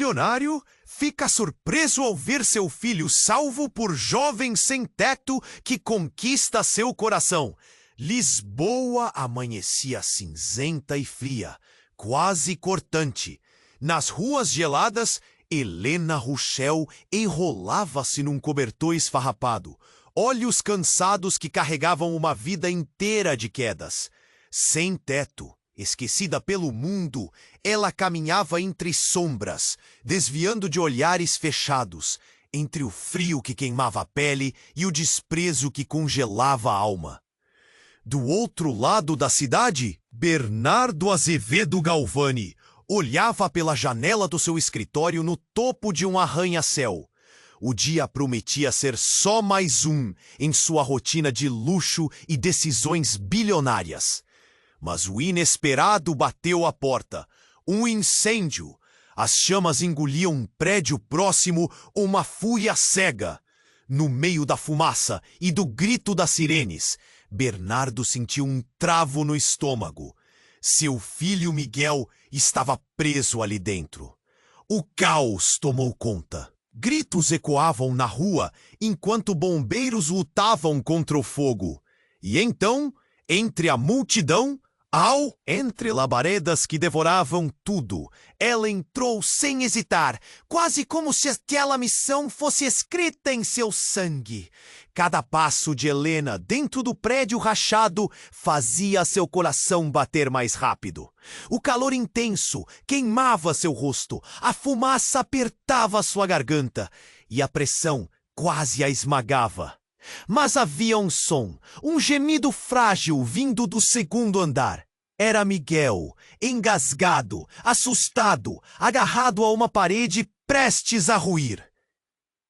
bilionário fica surpreso ao ver seu filho salvo por jovem sem-teto que conquista seu coração. Lisboa amanhecia cinzenta e fria, quase cortante. Nas ruas geladas, Helena Rochelle enrolava-se num cobertor esfarrapado, olhos cansados que carregavam uma vida inteira de quedas. Sem teto, esquecida pelo mundo, ela caminhava entre sombras, desviando de olhares fechados, entre o frio que queimava a pele e o desprezo que congelava a alma. Do outro lado da cidade, Bernardo Azevedo Galvani olhava pela janela do seu escritório no topo de um arranha-céu. O dia prometia ser só mais um em sua rotina de luxo e decisões bilionárias. Mas o inesperado bateu à porta. Um incêndio. As chamas engoliam um prédio próximo, uma fúria cega. No meio da fumaça e do grito das sirenes, Bernardo sentiu um travo no estômago. Seu filho Miguel estava preso ali dentro. O caos tomou conta. Gritos ecoavam na rua enquanto bombeiros lutavam contra o fogo. E então, entre a multidão, entre labaredas que devoravam tudo, ela entrou sem hesitar, quase como se aquela missão fosse escrita em seu sangue. Cada passo de Helena dentro do prédio rachado fazia seu coração bater mais rápido. O calor intenso queimava seu rosto, a fumaça apertava sua garganta e a pressão quase a esmagava. Mas havia um som, um gemido frágil vindo do segundo andar. Era Miguel, engasgado, assustado, agarrado a uma parede prestes a ruir.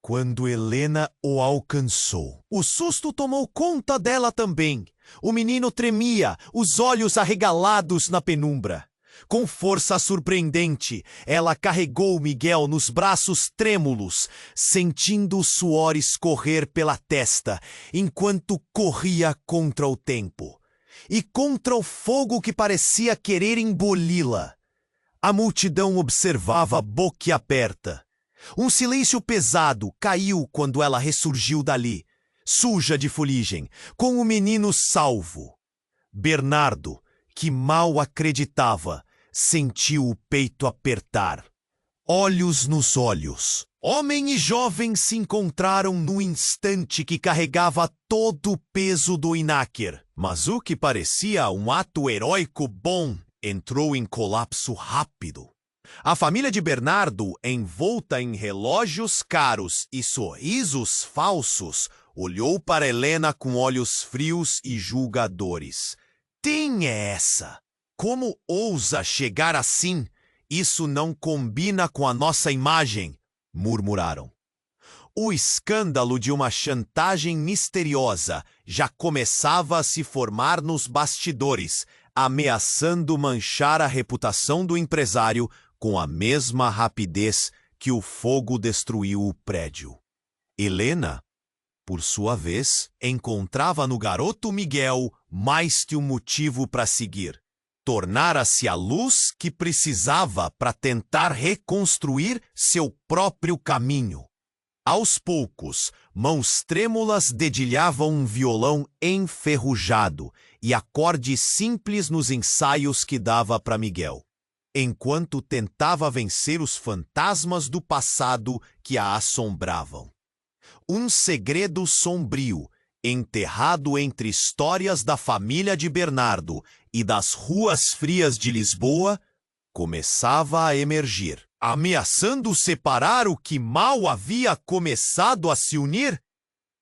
Quando Helena o alcançou, o susto tomou conta dela também. O menino tremia, os olhos arregalados na penumbra. Com força surpreendente, ela carregou Miguel nos braços trêmulos, sentindo o suor escorrer pela testa, enquanto corria contra o tempo. E contra o fogo que parecia querer engoli-la. A multidão observava boquiaberta. Um silêncio pesado caiu quando ela ressurgiu dali, suja de fuligem, com o menino salvo. Bernardo, que mal acreditava, sentiu o peito apertar. Olhos nos olhos. Homem e jovem se encontraram no instante que carregava todo o peso do Ináquer. Mas o que parecia um ato heróico bom entrou em colapso rápido. A família de Bernardo, envolta em relógios caros e sorrisos falsos, olhou para Helena com olhos frios e julgadores. Quem é essa? Como ousa chegar assim? Isso não combina com a nossa imagem, murmuraram. O escândalo de uma chantagem misteriosa já começava a se formar nos bastidores, ameaçando manchar a reputação do empresário com a mesma rapidez que o fogo destruiu o prédio. Helena, por sua vez, encontrava no garoto Miguel mais que um motivo para seguir. Tornara-se a luz que precisava para tentar reconstruir seu próprio caminho. Aos poucos, mãos trêmulas dedilhavam um violão enferrujado e acordes simples nos ensaios que dava para Miguel, enquanto tentava vencer os fantasmas do passado que a assombravam. Um segredo sombrio, enterrado entre histórias da família de Bernardo e das ruas frias de Lisboa, começava a emergir, ameaçando separar o que mal havia começado a se unir.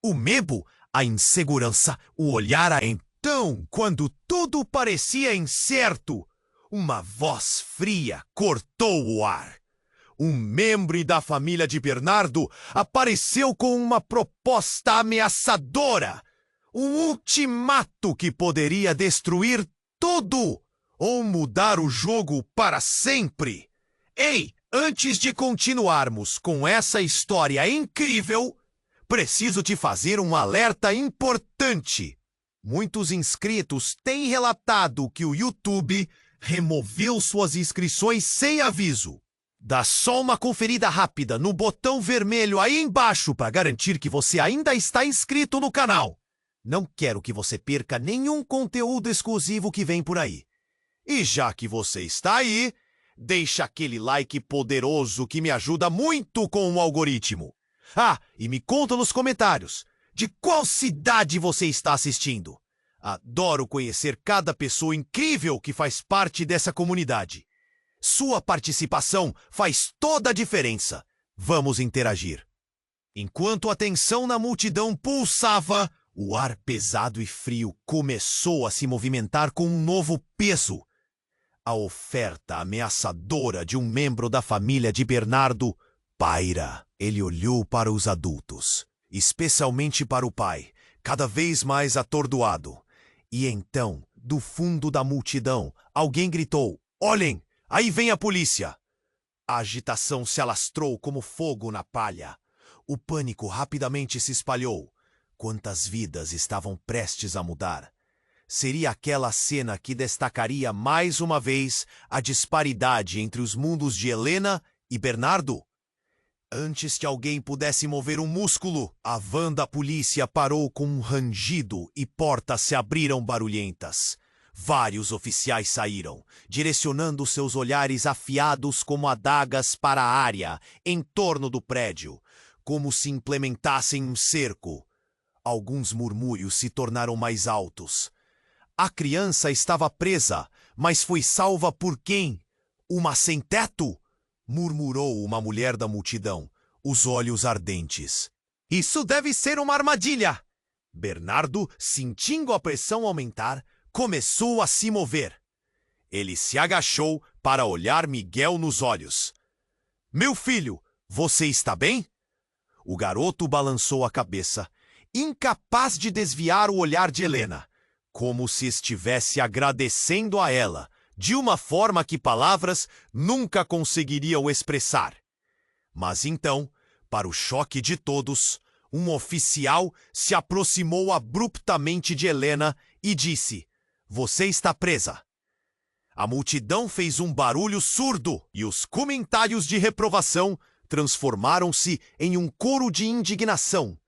O medo, a insegurança, o olhar a... Então, quando tudo parecia incerto, uma voz fria cortou o ar. Um membro da família de Bernardo apareceu com uma proposta ameaçadora. Um ultimato que poderia destruir tudo ou mudar o jogo para sempre. Ei, antes de continuarmos com essa história incrível, preciso te fazer um alerta importante. Muitos inscritos têm relatado que o YouTube removeu suas inscrições sem aviso. Dá só uma conferida rápida no botão vermelho aí embaixo para garantir que você ainda está inscrito no canal. Não quero que você perca nenhum conteúdo exclusivo que vem por aí. E já que você está aí, deixa aquele like poderoso que me ajuda muito com o algoritmo. Ah, e me conta nos comentários de qual cidade você está assistindo. Adoro conhecer cada pessoa incrível que faz parte dessa comunidade. Sua participação faz toda a diferença. Vamos interagir. Enquanto a tensão na multidão pulsava, o ar pesado e frio começou a se movimentar com um novo peso. A oferta ameaçadora de um membro da família de Bernardo paira. Ele olhou para os adultos, especialmente para o pai, cada vez mais atordoado. E então, do fundo da multidão, alguém gritou: "Olhem! Aí vem a polícia!" A agitação se alastrou como fogo na palha. O pânico rapidamente se espalhou. Quantas vidas estavam prestes a mudar? Seria aquela cena que destacaria mais uma vez a disparidade entre os mundos de Helena e Bernardo? Antes que alguém pudesse mover um músculo, a van da polícia parou com um rangido e portas se abriram barulhentas. Vários oficiais saíram, direcionando seus olhares afiados como adagas para a área em torno do prédio, como se implementassem um cerco. Alguns murmúrios se tornaram mais altos. A criança estava presa, mas foi salva por quem? Uma sem-teto? Murmurou uma mulher da multidão, os olhos ardentes. Isso deve ser uma armadilha! Bernardo, sentindo a pressão aumentar, começou a se mover. Ele se agachou para olhar Miguel nos olhos. "Meu filho, você está bem?" O garoto balançou a cabeça, incapaz de desviar o olhar de Helena, como se estivesse agradecendo a ela, de uma forma que palavras nunca conseguiriam expressar. Mas então, para o choque de todos, um oficial se aproximou abruptamente de Helena e disse: "Você está presa." A multidão fez um barulho surdo e os comentários de reprovação transformaram-se em um coro de indignação.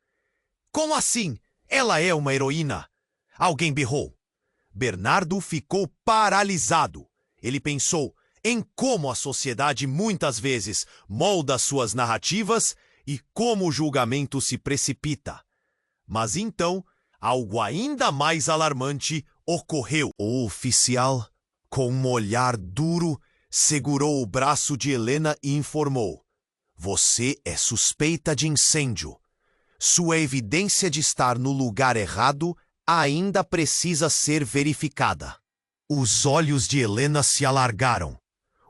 "Como assim? Ela é uma heroína!" Alguém berrou. Bernardo ficou paralisado. Ele pensou em como a sociedade muitas vezes molda suas narrativas e como o julgamento se precipita. Mas então, algo ainda mais alarmante ocorreu. O oficial, com um olhar duro, segurou o braço de Helena e informou: "Você é suspeita de incêndio. Sua evidência de estar no lugar errado ainda precisa ser verificada." Os olhos de Helena se alargaram.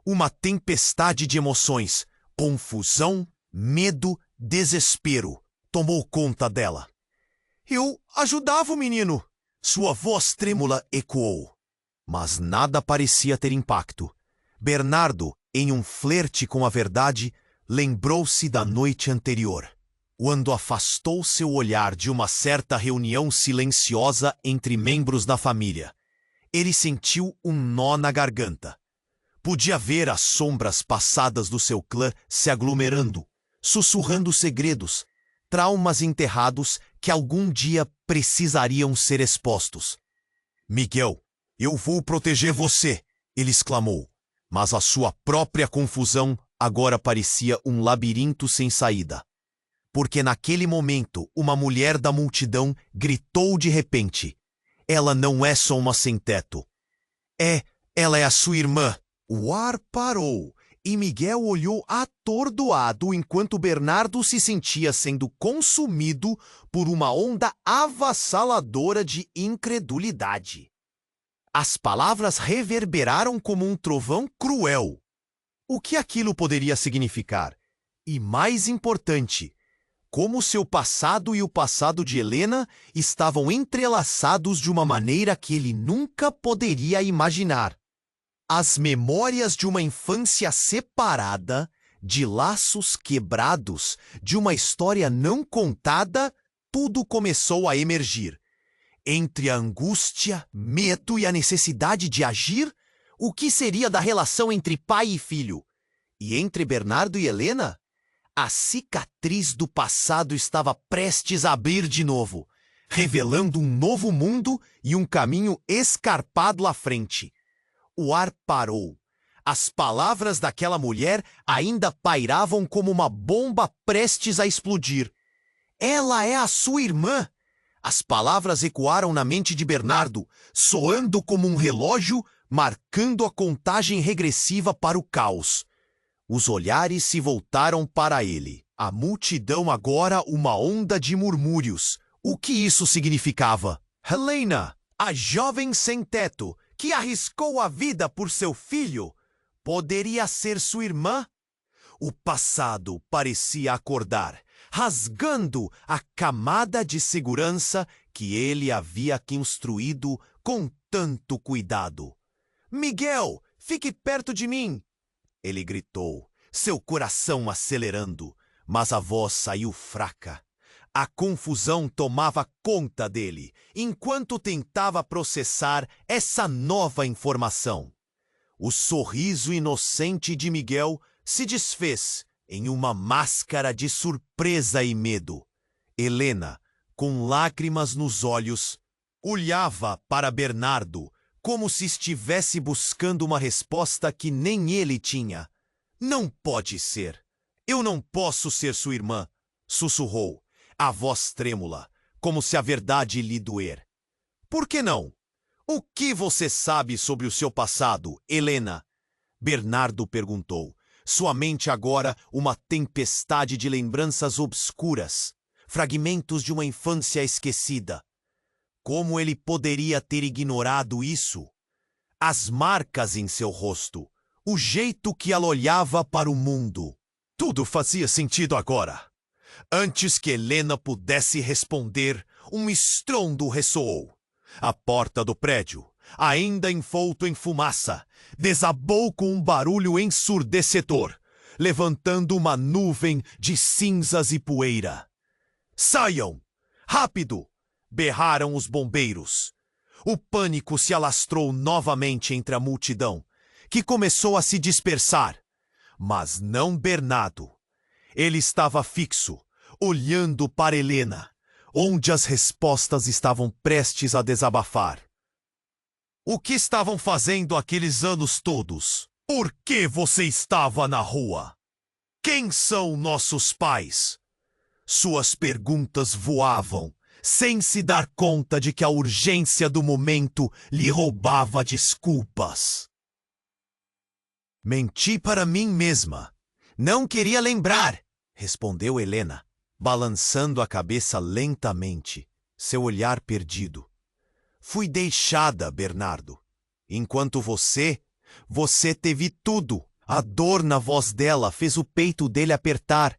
Uma tempestade de emoções, confusão, medo, desespero, tomou conta dela. "Eu ajudava o menino." Sua voz trêmula ecoou. Mas nada parecia ter impacto. Bernardo, em um flerte com a verdade, lembrou-se da noite anterior, quando afastou seu olhar de uma certa reunião silenciosa entre membros da família. Ele sentiu um nó na garganta. Podia ver as sombras passadas do seu clã se aglomerando, sussurrando segredos, traumas enterrados que algum dia precisariam ser expostos. "Miguel, eu vou proteger você!" ele exclamou. Mas a sua própria confusão agora parecia um labirinto sem saída. Porque naquele momento uma mulher da multidão gritou de repente: "Ela não é só uma sem-teto. Ela é a sua irmã." O ar parou e Miguel olhou atordoado enquanto Bernardo se sentia sendo consumido por uma onda avassaladora de incredulidade. As palavras reverberaram como um trovão cruel. O que aquilo poderia significar? E mais importante, como seu passado e o passado de Helena estavam entrelaçados de uma maneira que ele nunca poderia imaginar. As memórias de uma infância separada, de laços quebrados, de uma história não contada, tudo começou a emergir. Entre a angústia, medo e a necessidade de agir, o que seria da relação entre pai e filho? E entre Bernardo e Helena, a cicatriz do passado estava prestes a abrir de novo, revelando um novo mundo e um caminho escarpado à frente. O ar parou. As palavras daquela mulher ainda pairavam como uma bomba prestes a explodir. Ela é a sua irmã! As palavras ecoaram na mente de Bernardo, soando como um relógio, marcando a contagem regressiva para o caos. Os olhares se voltaram para ele. A multidão agora uma onda de murmúrios. O que isso significava? Helena, a jovem sem teto, que arriscou a vida por seu filho, poderia ser sua irmã? O passado parecia acordar, rasgando a camada de segurança que ele havia construído com tanto cuidado. Miguel, fique perto de mim! Ele gritou, seu coração acelerando, mas a voz saiu fraca. A confusão tomava conta dele, enquanto tentava processar essa nova informação. O sorriso inocente de Miguel se desfez em uma máscara de surpresa e medo. Helena, com lágrimas nos olhos, olhava para Bernardo como se estivesse buscando uma resposta que nem ele tinha. Não pode ser. Eu não posso ser sua irmã, sussurrou, a voz trêmula, como se a verdade lhe doer. Por que não? O que você sabe sobre o seu passado, Helena? Bernardo perguntou, sua mente agora uma tempestade de lembranças obscuras, fragmentos de uma infância esquecida. Como ele poderia ter ignorado isso? As marcas em seu rosto, o jeito que ela olhava para o mundo. Tudo fazia sentido agora. Antes que Helena pudesse responder, um estrondo ressoou. A porta do prédio, ainda envolto em fumaça, desabou com um barulho ensurdecedor, levantando uma nuvem de cinzas e poeira. Saiam! Rápido! Berraram os bombeiros. O pânico se alastrou novamente entre a multidão, que começou a se dispersar. Mas não Bernardo. Ele estava fixo, olhando para Helena, onde as respostas estavam prestes a desabafar. O que estavam fazendo aqueles anos todos? Por que você estava na rua? Quem são nossos pais? Suas perguntas voavam, sem se dar conta de que a urgência do momento lhe roubava desculpas. Menti para mim mesma. Não queria lembrar, respondeu Helena, balançando a cabeça lentamente, seu olhar perdido. Fui deixada, Bernardo. Enquanto você teve tudo. A dor na voz dela fez o peito dele apertar.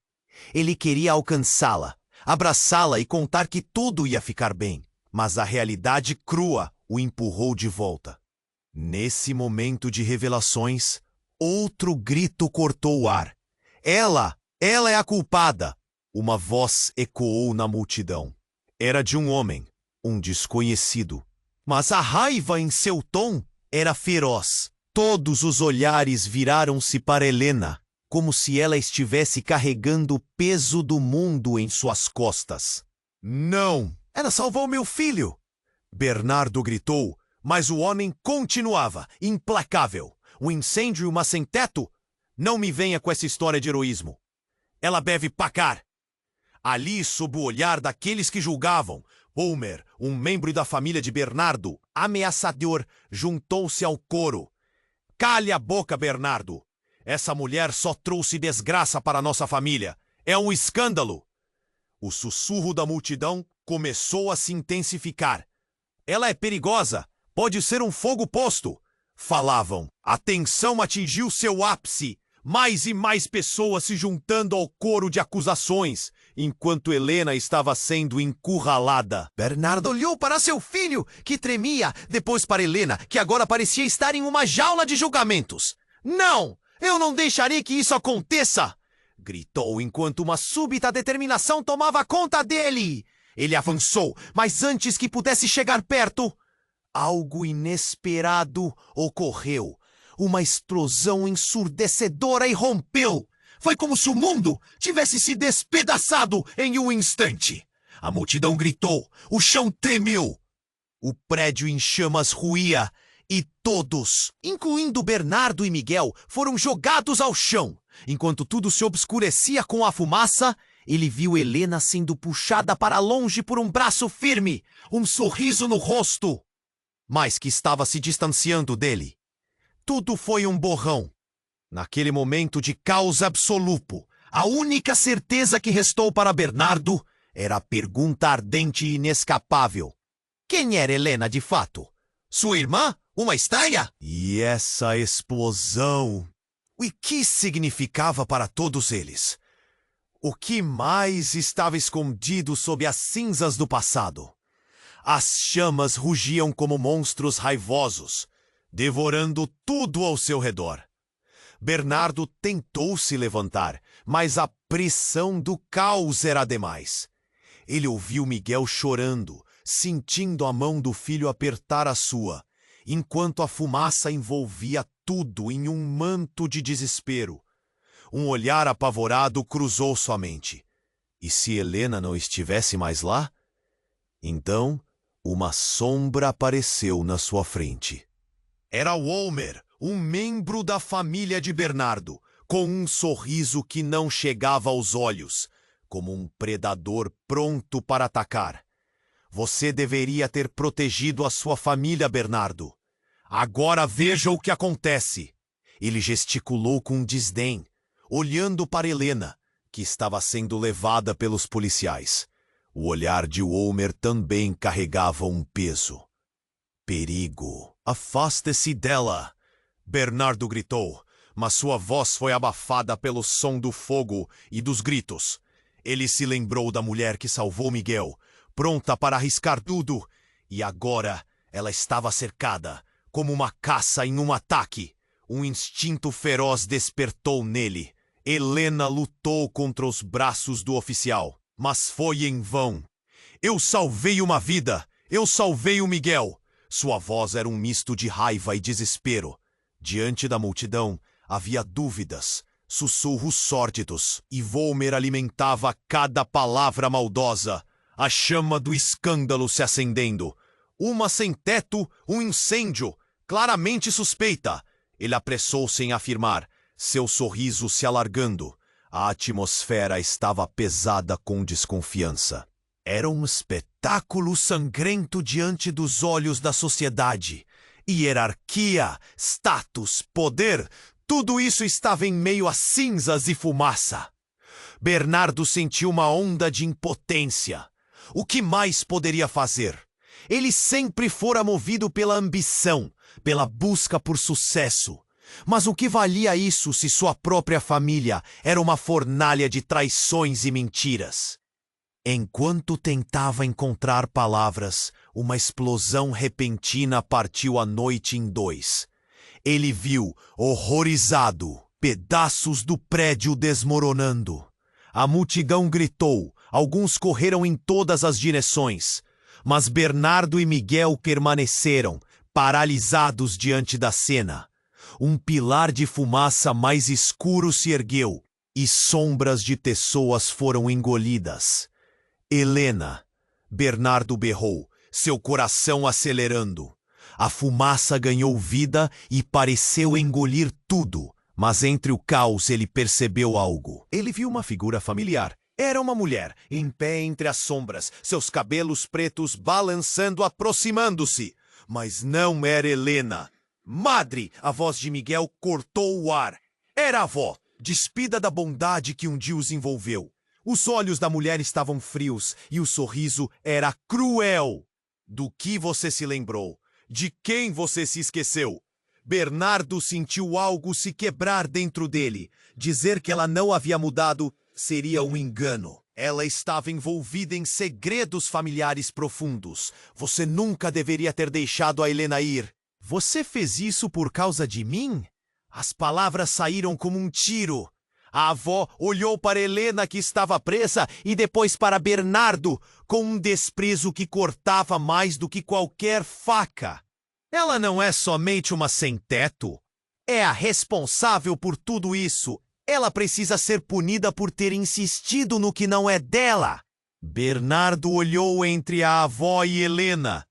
Ele queria alcançá-la, abraçá-la e contar que tudo ia ficar bem. Mas a realidade crua o empurrou de volta. Nesse momento de revelações, outro grito cortou o ar. Ela é a culpada! Uma voz ecoou na multidão. Era de um homem, um desconhecido. Mas a raiva em seu tom era feroz. Todos os olhares viraram-se para Helena, como se ela estivesse carregando o peso do mundo em suas costas. Não! Ela salvou meu filho! Bernardo gritou, mas o homem continuava, implacável. Um incêndio e uma sem-teto? Não me venha com essa história de heroísmo. Ela deve pagar. Ali, sob o olhar daqueles que julgavam, Homer, um membro da família de Bernardo, ameaçador, juntou-se ao coro. Cale a boca, Bernardo! Essa mulher só trouxe desgraça para nossa família. É um escândalo! O sussurro da multidão começou a se intensificar. Ela é perigosa! Pode ser um fogo posto! Falavam. A tensão atingiu seu ápice. Mais e mais pessoas se juntando ao coro de acusações, enquanto Helena estava sendo encurralada. Bernardo olhou para seu filho, que tremia, depois para Helena, que agora parecia estar em uma jaula de julgamentos. Não! Eu não deixarei que isso aconteça! Gritou enquanto uma súbita determinação tomava conta dele. Ele avançou, mas antes que pudesse chegar perto, algo inesperado ocorreu. uma explosão ensurdecedora irrompeu. Foi como se o mundo tivesse se despedaçado em um instante. A multidão gritou, o chão tremeu. O prédio em chamas ruía e todos, incluindo Bernardo e Miguel, foram jogados ao chão. Enquanto tudo se obscurecia com a fumaça, ele viu Helena sendo puxada para longe por um braço firme, um sorriso no rosto, mas que estava se distanciando dele. Tudo foi um borrão. Naquele momento de caos absoluto, a única certeza que restou para Bernardo era a pergunta ardente e inescapável. Quem era Helena de fato? Sua irmã? Uma estranha? E essa explosão? O que significava para todos eles? O que mais estava escondido sob as cinzas do passado? As chamas rugiam como monstros raivosos, devorando tudo ao seu redor. Bernardo tentou se levantar, mas a pressão do caos era demais. Ele ouviu Miguel chorando, sentindo a mão do filho apertar a sua, enquanto a fumaça envolvia tudo em um manto de desespero. Um olhar apavorado cruzou sua mente. E se Helena não estivesse mais lá? Então, uma sombra apareceu na sua frente. Era Walmer, um membro da família de Bernardo, com um sorriso que não chegava aos olhos, como um predador pronto para atacar. Você deveria ter protegido a sua família, Bernardo. Agora veja o que acontece. Ele gesticulou com desdém, olhando para Helena, que estava sendo levada pelos policiais. O olhar de Walmer também carregava um peso. Perigo. Afaste-se dela! Bernardo gritou, mas sua voz foi abafada pelo som do fogo e dos gritos. Ele se lembrou da mulher que salvou Miguel, pronta para arriscar tudo, e agora ela estava cercada, como uma caça em um ataque. Um instinto feroz despertou nele. Helena lutou contra os braços do oficial, mas foi em vão. Eu salvei uma vida! Eu salvei o Miguel! Sua voz era um misto de raiva e desespero. Diante da multidão, havia dúvidas, sussurros sórdidos, e Walmer alimentava cada palavra maldosa, a chama do escândalo se acendendo. Uma sem teto, um incêndio, claramente suspeita. Ele apressou-se em afirmar, seu sorriso se alargando. A atmosfera estava pesada com desconfiança. Era um espetáculo sangrento diante dos olhos da sociedade. Hierarquia, status, poder, tudo isso estava em meio a cinzas e fumaça. Bernardo sentiu uma onda de impotência. O que mais poderia fazer? Ele sempre fora movido pela ambição, pela busca por sucesso. Mas o que valia isso se sua própria família era uma fornalha de traições e mentiras? Enquanto tentava encontrar palavras, uma explosão repentina partiu a noite em dois. Ele viu, horrorizado, pedaços do prédio desmoronando. A multidão gritou, alguns correram em todas as direções, mas Bernardo e Miguel permaneceram, paralisados diante da cena. Um pilar de fumaça mais escuro se ergueu, e sombras de pessoas foram engolidas. Helena! Bernardo berrou, seu coração acelerando. A fumaça ganhou vida e pareceu engolir tudo, mas entre o caos ele percebeu algo. Ele viu uma figura familiar. Era uma mulher, em pé entre as sombras, seus cabelos pretos balançando, aproximando-se. Mas não era Helena. Madre! A voz de Miguel cortou o ar. Era a avó, despida da bondade que um dia os envolveu. Os olhos da mulher estavam frios e o sorriso era cruel. Do que você se lembrou? De quem você se esqueceu? Bernardo sentiu algo se quebrar dentro dele. Dizer que ela não havia mudado seria um engano. Ela estava envolvida em segredos familiares profundos. Você nunca deveria ter deixado a Helena ir. Você fez isso por causa de mim? As palavras saíram como um tiro. A avó olhou para Helena, que estava presa, e depois para Bernardo, com um desprezo que cortava mais do que qualquer faca. Ela não é somente uma sem-teto. é a responsável por tudo isso. Ela precisa ser punida por ter insistido no que não é dela. Bernardo olhou entre a avó e Helena,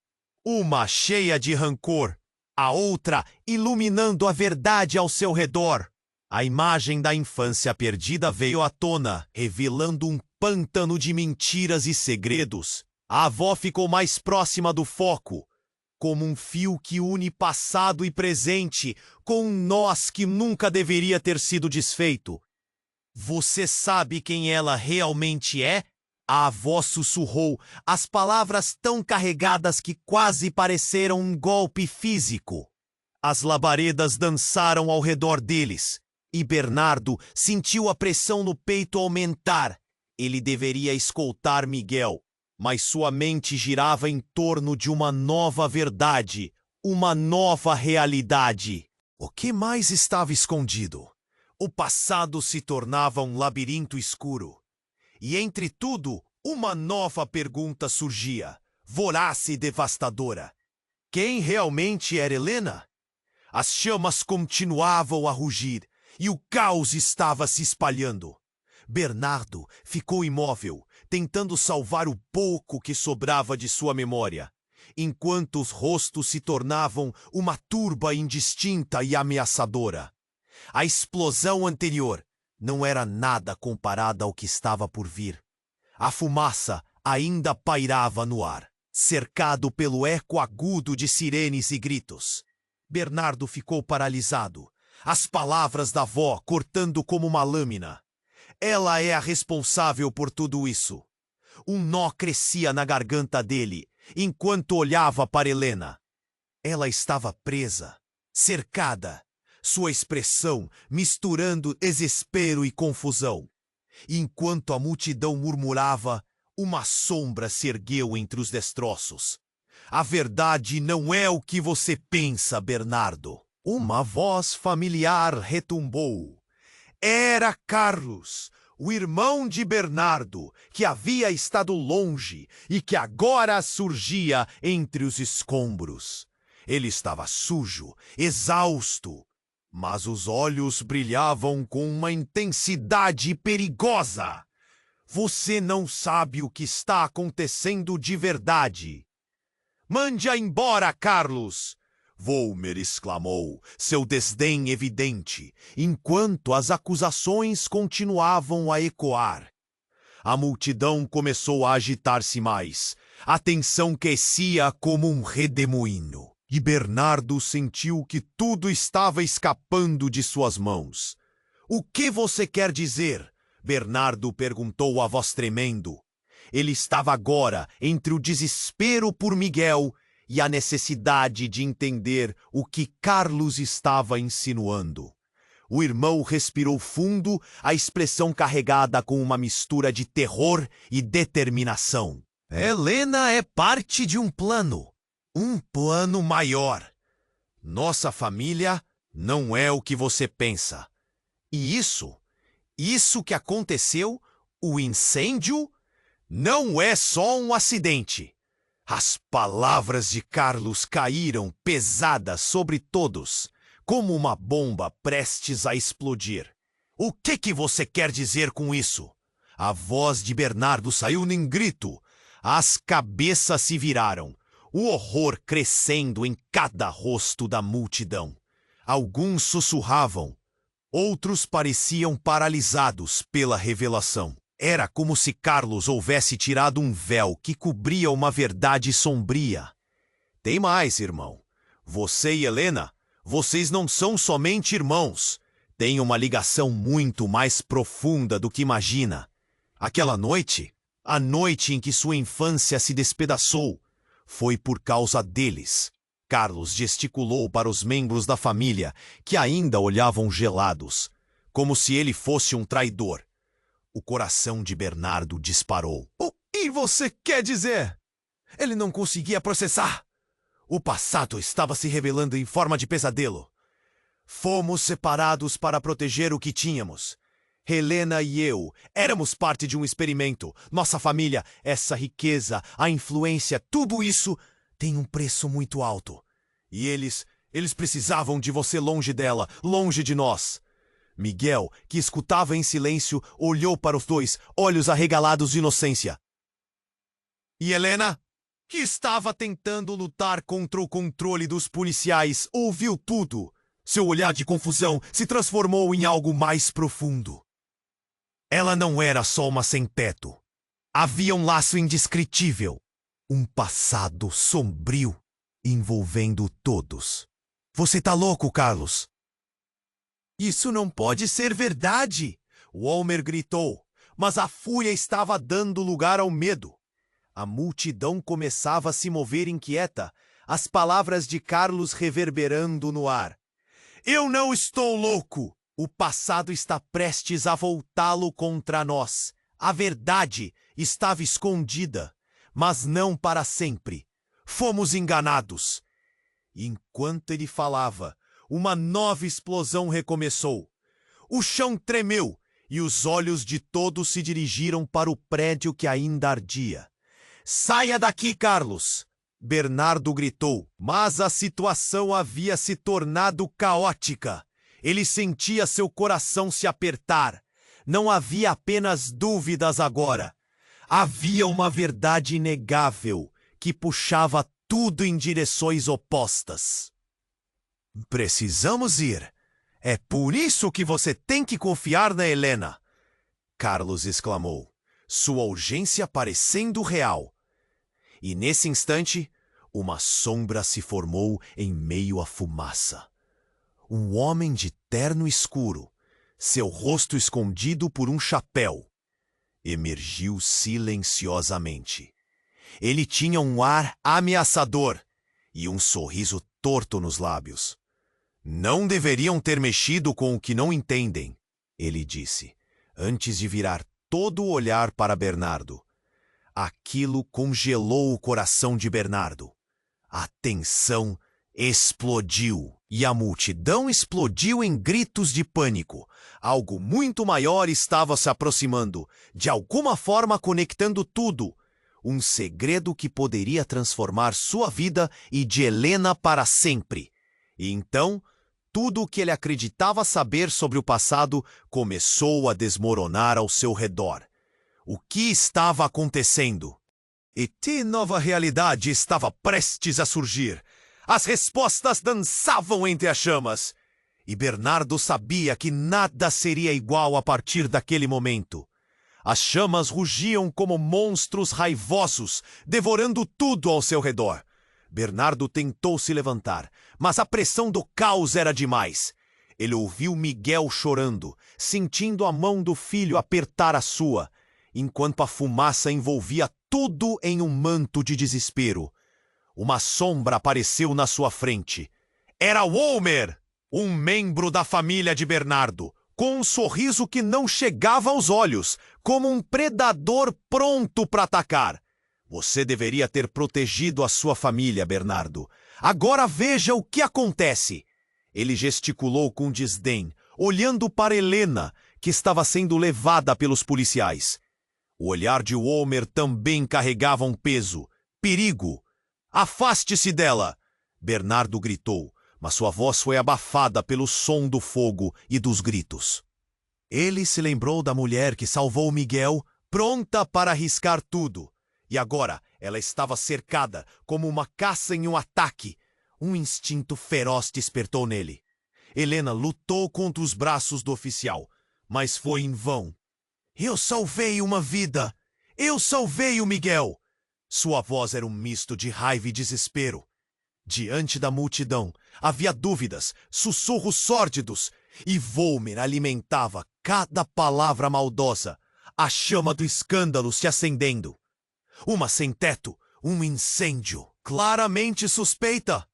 uma cheia de rancor, a outra iluminando a verdade ao seu redor. A imagem da infância perdida veio à tona, revelando um pântano de mentiras e segredos. A avó ficou mais próxima do foco, como um fio que une passado e presente, com um nós que nunca deveria ter sido desfeito. Você sabe quem ela realmente é? A avó sussurrou, as palavras tão carregadas que quase pareceram um golpe físico. As labaredas dançaram ao redor deles, e Bernardo sentiu a pressão no peito aumentar. Ele deveria escoltar Miguel, mas sua mente girava em torno de uma nova verdade, uma nova realidade. O que mais estava escondido? O passado se tornava um labirinto escuro. E entre tudo, uma nova pergunta surgia, voraz e devastadora. Quem realmente era Helena? As chamas continuavam a rugir e o caos estava se espalhando. Bernardo ficou imóvel, tentando salvar o pouco que sobrava de sua memória, enquanto os rostos se tornavam uma turba indistinta e ameaçadora. A explosão anterior não era nada comparada ao que estava por vir. A fumaça ainda pairava no ar, cercado pelo eco agudo de sirenes e gritos. Bernardo ficou paralisado, as palavras da avó cortando como uma lâmina. Ela é a responsável por tudo isso. Um nó crescia na garganta dele, enquanto olhava para Helena. Ela estava presa, cercada, sua expressão misturando desespero e confusão. Enquanto a multidão murmurava, uma sombra se ergueu entre os destroços. A verdade não é o que você pensa, Bernardo. Uma voz familiar retumbou. Era Carlos, o irmão de Bernardo, que havia estado longe e que agora surgia entre os escombros. Ele estava sujo, exausto, mas os olhos brilhavam com uma intensidade perigosa. Você não sabe o que está acontecendo de verdade. Mande-a embora, Carlos! Volmer exclamou, seu desdém evidente, enquanto as acusações continuavam a ecoar. A multidão começou a agitar-se mais. A tensão crescia como um redemoinho. E Bernardo sentiu que tudo estava escapando de suas mãos. O que você quer dizer? Bernardo perguntou a voz tremendo. Ele estava agora entre o desespero por Miguel e a necessidade de entender o que Carlos estava insinuando. O irmão respirou fundo, a expressão carregada com uma mistura de terror e determinação. Helena é parte de um plano maior. Nossa família não é o que você pensa. E isso que aconteceu, o incêndio, não é só um acidente. As palavras de Carlos caíram pesadas sobre todos, como uma bomba prestes a explodir. O que você quer dizer com isso? A voz de Bernardo saiu num grito. As cabeças se viraram, o horror crescendo em cada rosto da multidão. Alguns sussurravam, outros pareciam paralisados pela revelação. Era como se Carlos houvesse tirado um véu que cobria uma verdade sombria. Tem mais, irmão. Você e Helena, vocês não são somente irmãos. Têm uma ligação muito mais profunda do que imagina. Aquela noite, a noite em que sua infância se despedaçou, foi por causa deles. Carlos gesticulou para os membros da família, que ainda olhavam gelados, como se ele fosse um traidor. O coração de Bernardo disparou. O que você quer dizer? Ele não conseguia processar. O passado estava se revelando em forma de pesadelo. Fomos separados para proteger o que tínhamos. Helena e eu éramos parte de um experimento. Nossa família, essa riqueza, a influência, tudo isso tem um preço muito alto. E eles Eles precisavam de você longe dela, longe de nós. Miguel, que escutava em silêncio, olhou para os dois, olhos arregalados de inocência. E Helena, que estava tentando lutar contra o controle dos policiais, ouviu tudo. Seu olhar de confusão se transformou em algo mais profundo. Ela não era só uma sem-teto. Havia um laço indescritível. Um passado sombrio envolvendo todos. Você tá louco, Carlos? Isso não pode ser verdade! Walmer gritou, mas a fúria estava dando lugar ao medo. A multidão começava a se mover inquieta, as palavras de Carlos reverberando no ar. Eu não estou louco! O passado está prestes a voltá-lo contra nós. A verdade estava escondida, mas não para sempre. Fomos enganados. Enquanto ele falava, uma nova explosão recomeçou. O chão tremeu e os olhos de todos se dirigiram para o prédio que ainda ardia. Saia daqui, Carlos! Bernardo gritou, mas a situação havia se tornado caótica. Ele sentia seu coração se apertar. Não havia apenas dúvidas agora. Havia uma verdade inegável que puxava tudo em direções opostas. Precisamos ir. É por isso que você tem que confiar na Helena, Carlos exclamou, sua urgência parecendo real. E nesse instante, uma sombra se formou em meio à fumaça. Um homem de terno escuro, seu rosto escondido por um chapéu, emergiu silenciosamente. Ele tinha um ar ameaçador e um sorriso torto nos lábios. Não deveriam ter mexido com o que não entendem, ele disse, antes de virar todo o olhar para Bernardo. Aquilo congelou o coração de Bernardo. A tensão explodiu e a multidão explodiu em gritos de pânico. Algo muito maior estava se aproximando, de alguma forma conectando tudo. Um segredo que poderia transformar sua vida e de Helena para sempre. E então, tudo o que ele acreditava saber sobre o passado começou a desmoronar ao seu redor. O que estava acontecendo? E nova realidade estava prestes a surgir. As respostas dançavam entre as chamas. E Bernardo sabia que nada seria igual a partir daquele momento. As chamas rugiam como monstros raivosos, devorando tudo ao seu redor. Bernardo tentou se levantar, mas a pressão do caos era demais. Ele ouviu Miguel chorando, sentindo a mão do filho apertar a sua, enquanto a fumaça envolvia tudo em um manto de desespero. Uma sombra apareceu na sua frente. Era Walmer, um membro da família de Bernardo, com um sorriso que não chegava aos olhos, como um predador pronto para atacar. Você deveria ter protegido a sua família, Bernardo. Agora veja o que acontece. Ele gesticulou com desdém, olhando para Helena, que estava sendo levada pelos policiais. O olhar de Walmer também carregava um peso. Perigo! Afaste-se dela! Bernardo gritou, mas sua voz foi abafada pelo som do fogo e dos gritos. Ele se lembrou da mulher que salvou Miguel, pronta para arriscar tudo. E agora ela estava cercada, como uma caça em um ataque. Um instinto feroz despertou nele. Helena lutou contra os braços do oficial, mas foi em vão. Eu salvei uma vida! Eu salvei o Miguel! Sua voz era um misto de raiva e desespero. Diante da multidão, havia dúvidas, sussurros sórdidos, e Walmer alimentava cada palavra maldosa, a chama do escândalo se acendendo. Uma sem-teto, um incêndio, claramente suspeita.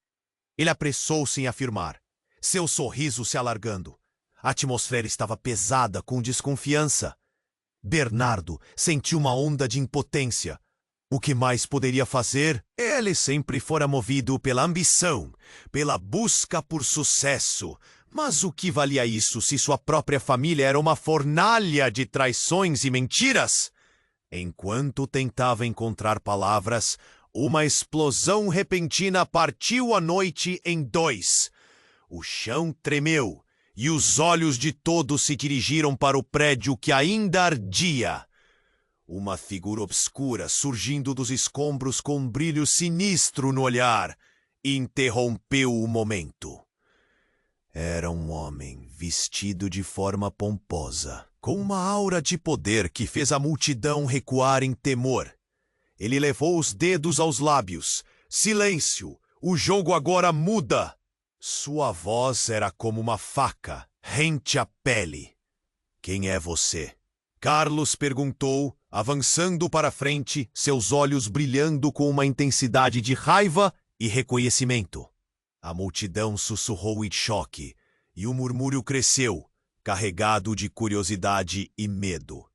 Ele apressou-se em afirmar, seu sorriso se alargando. A atmosfera estava pesada com desconfiança. Bernardo sentiu uma onda de impotência. O que mais poderia fazer? Ele sempre fora movido pela ambição, pela busca por sucesso. Mas o que valia isso se sua própria família era uma fornalha de traições e mentiras? Enquanto tentava encontrar palavras, Uma explosão repentina partiu a noite em dois. O chão tremeu e os olhos de todos se dirigiram para o prédio que ainda ardia. Uma figura obscura surgindo dos escombros com um brilho sinistro no olhar interrompeu o momento. Era um homem vestido de forma pomposa, com uma aura de poder que fez a multidão recuar em temor. Ele levou os dedos aos lábios. Silêncio! O jogo agora muda! Sua voz era como uma faca, rente à pele. Quem é você? Carlos perguntou, avançando para frente, seus olhos brilhando com uma intensidade de raiva e reconhecimento. A multidão sussurrou em choque, e o murmúrio cresceu, carregado de curiosidade e medo.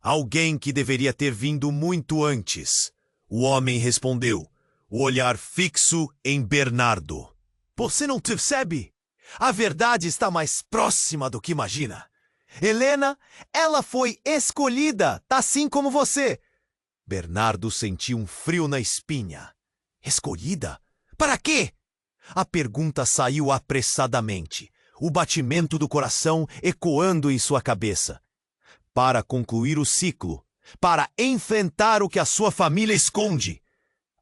Alguém que deveria ter vindo muito antes. O homem respondeu, o olhar fixo em Bernardo. Você não percebe? A verdade está mais próxima do que imagina. Helena, ela foi escolhida, assim como você. Bernardo sentiu um frio na espinha. Escolhida? Para quê? A pergunta saiu apressadamente, o batimento do coração ecoando em sua cabeça. Para concluir o ciclo, para enfrentar o que a sua família esconde.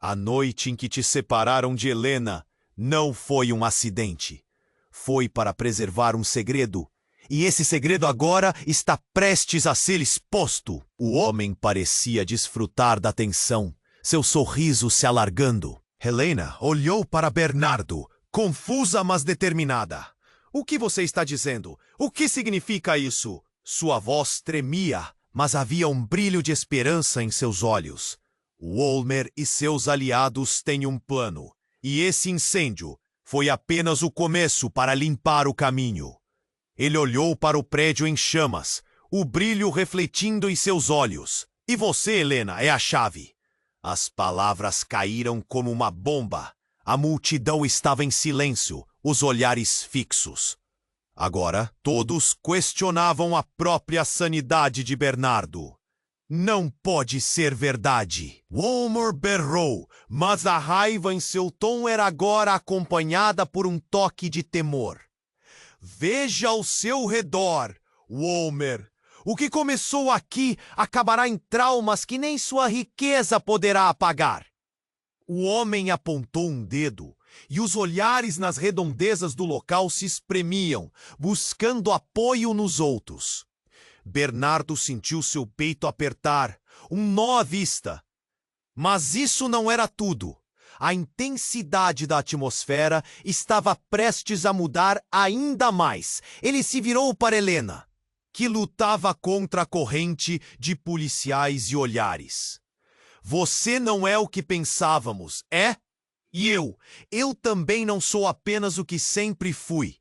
A noite em que te separaram de Helena não foi um acidente. Foi para preservar um segredo. E esse segredo agora está prestes a ser exposto. O homem parecia desfrutar da tensão, seu sorriso se alargando. Helena olhou para Bernardo, confusa mas determinada. O que você está dizendo? O que significa isso? Sua voz tremia, mas havia um brilho de esperança em seus olhos. Wolmer e seus aliados têm um plano, e esse incêndio foi apenas o começo para limpar o caminho. Ele olhou para o prédio em chamas, o brilho refletindo em seus olhos. E você, Helena, é a chave. As palavras caíram como uma bomba. A multidão estava em silêncio, os olhares fixos. Agora, todos questionavam a própria sanidade de Bernardo. Não pode ser verdade. Wolmer berrou, mas a raiva em seu tom era agora acompanhada por um toque de temor. Veja ao seu redor, Wolmer. O que começou aqui acabará em traumas que nem sua riqueza poderá apagar. O homem apontou um dedo, e os olhares nas redondezas do local se espremiam, buscando apoio nos outros. Bernardo sentiu seu peito apertar, um nó à vista. Mas isso não era tudo. A intensidade da atmosfera estava prestes a mudar ainda mais. Ele se virou para Helena, que lutava contra a corrente de policiais e olhares. Você não é o que pensávamos, é? E eu também não sou apenas o que sempre fui.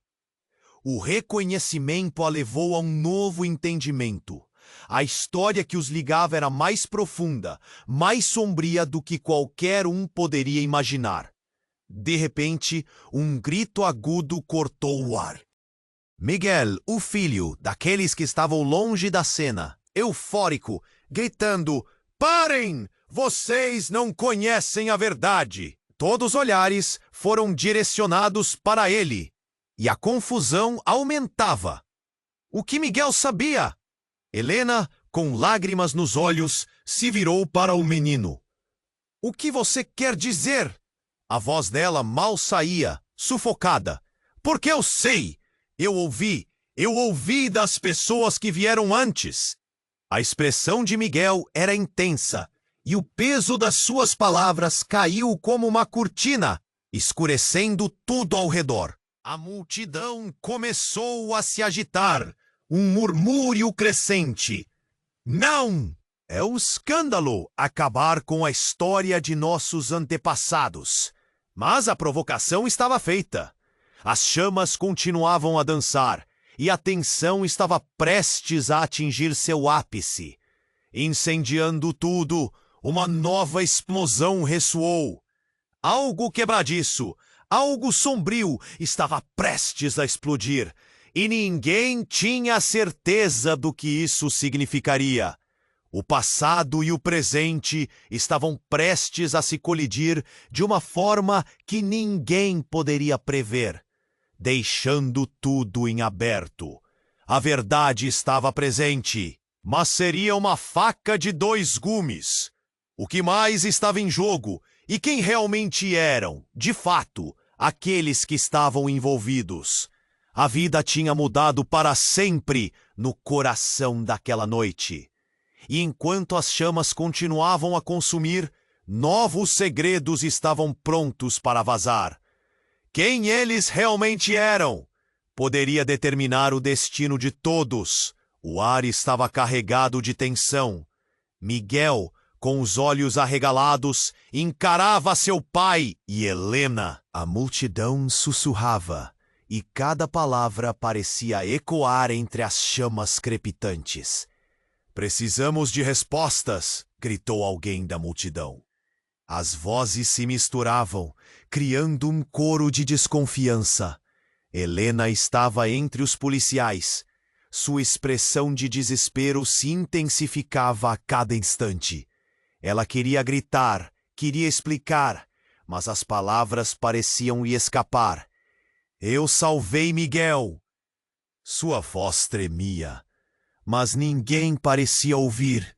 O reconhecimento a levou a um novo entendimento. A história que os ligava era mais profunda, mais sombria do que qualquer um poderia imaginar. De repente, um grito agudo cortou o ar. Miguel, o filho daqueles que estavam longe da cena, eufórico, gritando: "Parem! Vocês não conhecem a verdade!" Todos os olhares foram direcionados para ele, e a confusão aumentava. O que Miguel sabia? Helena, com lágrimas nos olhos, se virou para o menino. O que você quer dizer? A voz dela mal saía, sufocada. Porque eu sei! Eu ouvi das pessoas que vieram antes. A expressão de Miguel era intensa, e o peso das suas palavras caiu como uma cortina, escurecendo tudo ao redor. A multidão começou a se agitar, um murmúrio crescente. Não! É um escândalo acabar com a história de nossos antepassados. Mas a provocação estava feita. As chamas continuavam a dançar, e a tensão estava prestes a atingir seu ápice. Incendiando tudo, uma nova explosão ressoou. Algo quebradiço, algo sombrio estava prestes a explodir, e ninguém tinha certeza do que isso significaria. O passado e o presente estavam prestes a se colidir de uma forma que ninguém poderia prever, deixando tudo em aberto. A verdade estava presente, mas seria uma faca de dois gumes. O que mais estava em jogo e quem realmente eram, de fato, aqueles que estavam envolvidos. A vida tinha mudado para sempre no coração daquela noite. E enquanto as chamas continuavam a consumir, novos segredos estavam prontos para vazar. Quem eles realmente eram poderia determinar o destino de todos. O ar estava carregado de tensão. Miguel, com os olhos arregalados, encarava seu pai e Helena. A multidão sussurrava, e cada palavra parecia ecoar entre as chamas crepitantes. "Precisamos de respostas", gritou alguém da multidão. As vozes se misturavam, criando um coro de desconfiança. Helena estava entre os policiais. Sua expressão de desespero se intensificava a cada instante. Ela queria gritar, queria explicar, mas as palavras pareciam lhe escapar. "Eu salvei Miguel." Sua voz tremia, mas ninguém parecia ouvir.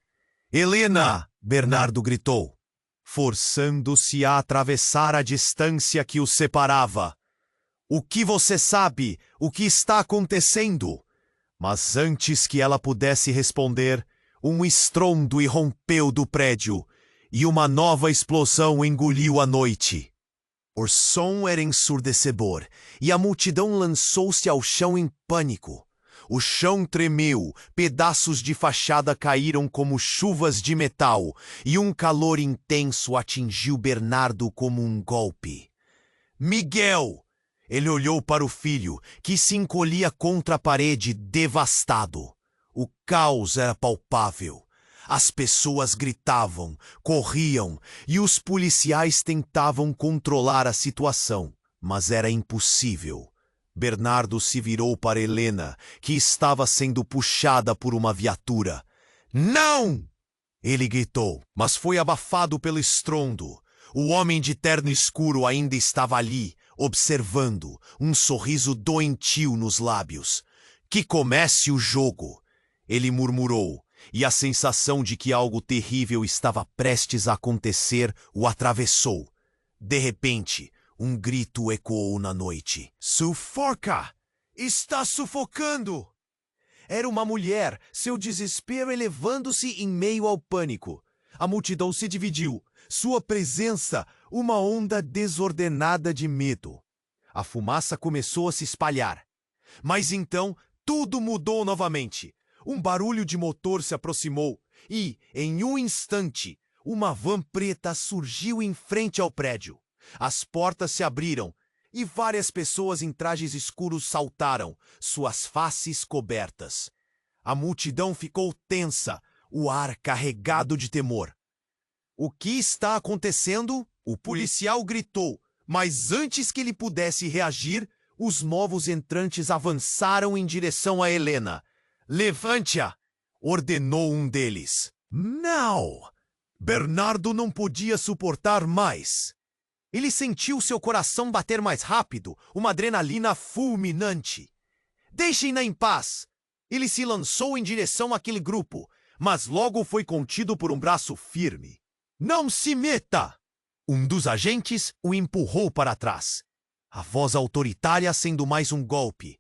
"Helena!" Bernardo gritou, forçando-se a atravessar a distância que os separava. "O que você sabe? O que está acontecendo?" Mas antes que ela pudesse responder, um estrondo irrompeu do prédio e uma nova explosão engoliu a noite. O som era ensurdecedor e a multidão lançou-se ao chão em pânico. O chão tremeu, pedaços de fachada caíram como chuvas de metal e um calor intenso atingiu Bernardo como um golpe. "Miguel!" Ele olhou para o filho, que se encolhia contra a parede, devastado. O caos era palpável. As pessoas gritavam, corriam, e os policiais tentavam controlar a situação, mas era impossível. Bernardo se virou para Helena, que estava sendo puxada por uma viatura. "Não!" ele gritou, mas foi abafado pelo estrondo. O homem de terno escuro ainda estava ali, observando, um sorriso doentio nos lábios. "Que comece o jogo!" ele murmurou, e a sensação de que algo terrível estava prestes a acontecer o atravessou. De repente, um grito ecoou na noite. "Sufoca! Está sufocando!" Era uma mulher, seu desespero elevando-se em meio ao pânico. A multidão se dividiu. Sua presença, uma onda desordenada de medo. A fumaça começou a se espalhar. Mas então, tudo mudou novamente. Um barulho de motor se aproximou e, em um instante, uma van preta surgiu em frente ao prédio. As portas se abriram e várias pessoas em trajes escuros saltaram, suas faces cobertas. A multidão ficou tensa, o ar carregado de temor. "O que está acontecendo?" o policial gritou, mas antes que ele pudesse reagir, os novos entrantes avançaram em direção a Helena. "Levante-a!" ordenou um deles. "Não!" Bernardo não podia suportar mais. Ele sentiu seu coração bater mais rápido, uma adrenalina fulminante. "Deixem-na em paz!" Ele se lançou em direção àquele grupo, mas logo foi contido por um braço firme. "Não se meta!" Um dos agentes o empurrou para trás. A voz autoritária sendo mais um golpe.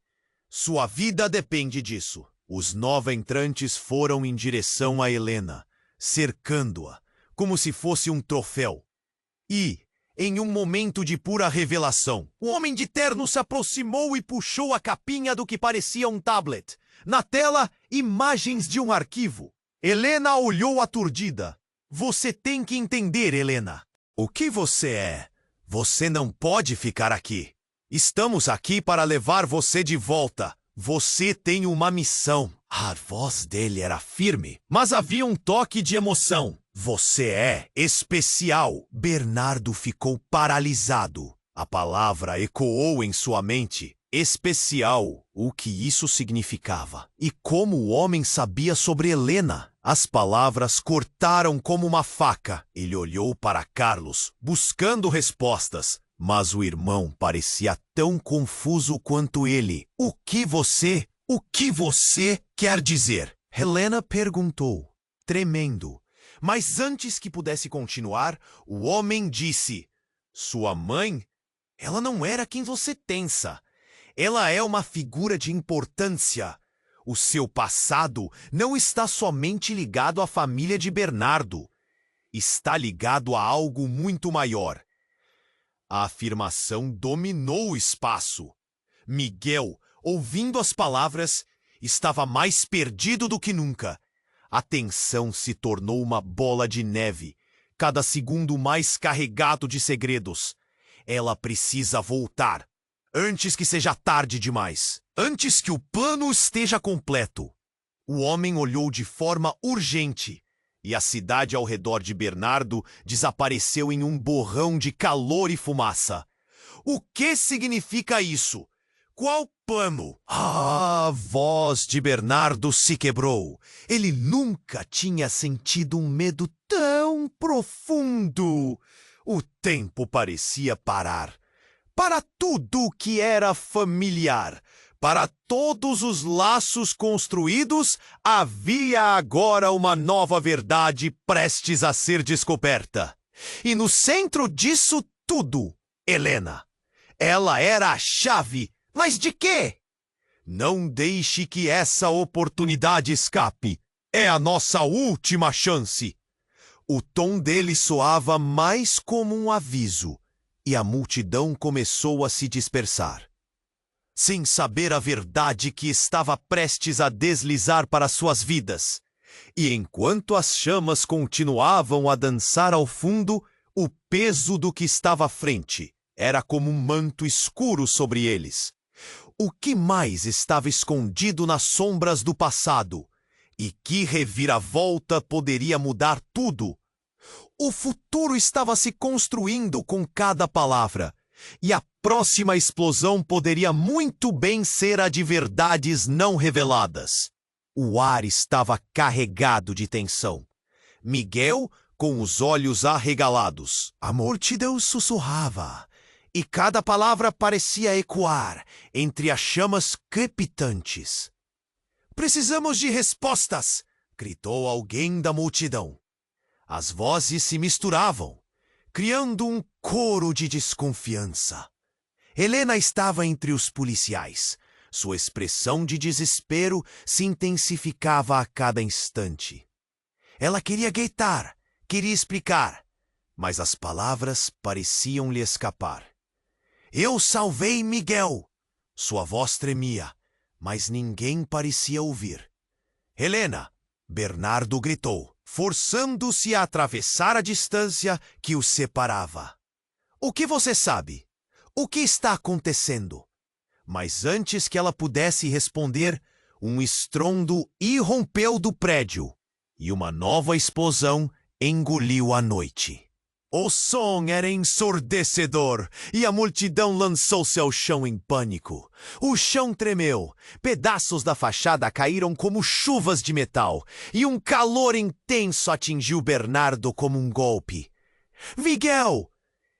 "Sua vida depende disso." Os nove entrantes foram em direção a Helena, cercando-a, como se fosse um troféu. E, em um momento de pura revelação, o homem de terno se aproximou e puxou a capinha do que parecia um tablet. Na tela, imagens de um arquivo. Helena olhou aturdida. "Você tem que entender, Helena. O que você é? Você não pode ficar aqui. Estamos aqui para levar você de volta. Você tem uma missão." A voz dele era firme, mas havia um toque de emoção. "Você é especial." Bernardo ficou paralisado. A palavra ecoou em sua mente. Especial. O que isso significava? E como o homem sabia sobre Helena? As palavras cortaram como uma faca. Ele olhou para Carlos, buscando respostas, mas o irmão parecia tão confuso quanto ele. O que você quer dizer? Helena perguntou, tremendo. Mas antes que pudesse continuar, o homem disse: sua mãe, ela não era quem você pensa. Ela é uma figura de importância. O seu passado não está somente ligado à família de Bernardo. Está ligado a algo muito maior. A afirmação dominou o espaço. Miguel, ouvindo as palavras, estava mais perdido do que nunca. A tensão se tornou uma bola de neve, cada segundo mais carregado de segredos. Ela precisa voltar, antes que seja tarde demais, antes que o plano esteja completo. O homem olhou de forma urgente, e a cidade ao redor de Bernardo desapareceu em um borrão de calor e fumaça. O que significa isso? Qual plano? A voz de Bernardo se quebrou. Ele nunca tinha sentido um medo tão profundo. O tempo parecia parar. Para tudo que era familiar, para todos os laços construídos, havia agora uma nova verdade prestes a ser descoberta. E no centro disso tudo, Helena. Ela era a chave. Mas de quê? Não deixe que essa oportunidade escape. É a nossa última chance. O tom dele soava mais como um aviso, e a multidão começou a se dispersar. Sem saber a verdade que estava prestes a deslizar para suas vidas. E enquanto as chamas continuavam a dançar ao fundo, o peso do que estava à frente era como um manto escuro sobre eles. O que mais estava escondido nas sombras do passado? E que reviravolta poderia mudar tudo? O futuro estava se construindo com cada palavra, e a próxima explosão poderia muito bem ser a de verdades não reveladas. O ar estava carregado de tensão. Miguel, com os olhos arregalados. A multidão sussurrava, e cada palavra parecia ecoar entre as chamas crepitantes. Precisamos de respostas! Gritou alguém da multidão. As vozes se misturavam, criando um coro de desconfiança. Helena estava entre os policiais. Sua expressão de desespero se intensificava a cada instante. Ela queria gritar, queria explicar, mas as palavras pareciam lhe escapar. Eu salvei Miguel! Sua voz tremia, mas ninguém parecia ouvir. Helena! Bernardo gritou, forçando-se a atravessar a distância que os separava. O que você sabe? O que está acontecendo? Mas antes que ela pudesse responder, um estrondo irrompeu do prédio e uma nova explosão engoliu a noite. O som era ensurdecedor e a multidão lançou-se ao chão em pânico. O chão tremeu, pedaços da fachada caíram como chuvas de metal e um calor intenso atingiu Bernardo como um golpe. Miguel!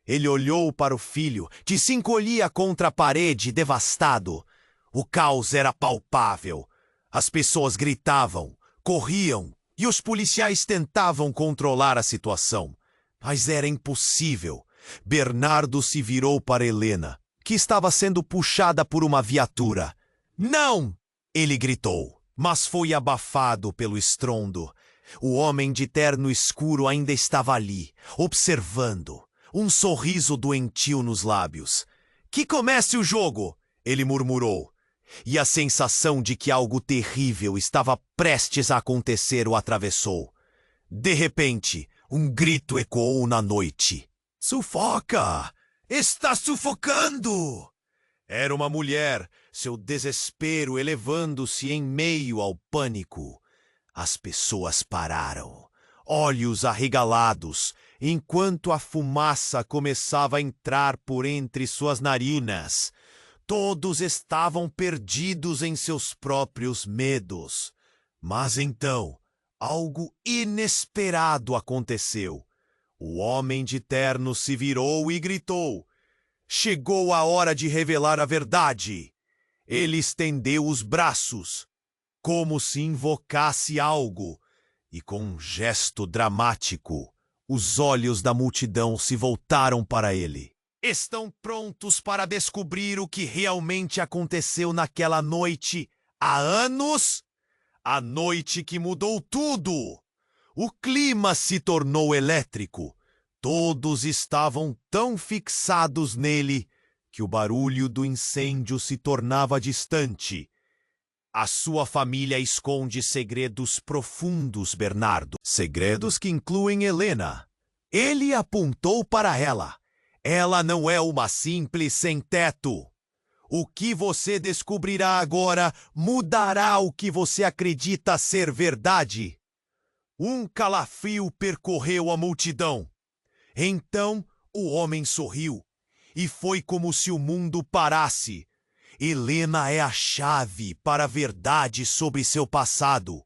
Ele olhou para o filho, que se encolhia contra a parede, devastado. O caos era palpável. As pessoas gritavam, corriam e os policiais tentavam controlar a situação. Mas era impossível. Bernardo se virou para Helena, que estava sendo puxada por uma viatura. Não! Ele gritou, mas foi abafado pelo estrondo. O homem de terno escuro ainda estava ali, observando, um sorriso doentio nos lábios. Que comece o jogo! Ele murmurou. E a sensação de que algo terrível estava prestes a acontecer o atravessou. De repente, um grito ecoou na noite. Sufoca! Está sufocando! Era uma mulher, seu desespero elevando-se em meio ao pânico. As pessoas pararam, olhos arregalados, enquanto a fumaça começava a entrar por entre suas narinas. Todos estavam perdidos em seus próprios medos. Mas então, algo inesperado aconteceu. O homem de terno se virou e gritou: chegou a hora de revelar a verdade. Ele estendeu os braços, como se invocasse algo, e com um gesto dramático, os olhos da multidão se voltaram para ele. Estão prontos para descobrir o que realmente aconteceu naquela noite há anos? A noite que mudou tudo! O clima se tornou elétrico. Todos estavam tão fixados nele que o barulho do incêndio se tornava distante. A sua família esconde segredos profundos, Bernardo. Segredos que incluem Helena. Ele apontou para ela. Ela não é uma simples sem-teto. O que você descobrirá agora mudará o que você acredita ser verdade. Um calafrio percorreu a multidão. Então o homem sorriu, e foi como se o mundo parasse. Helena é a chave para a verdade sobre seu passado.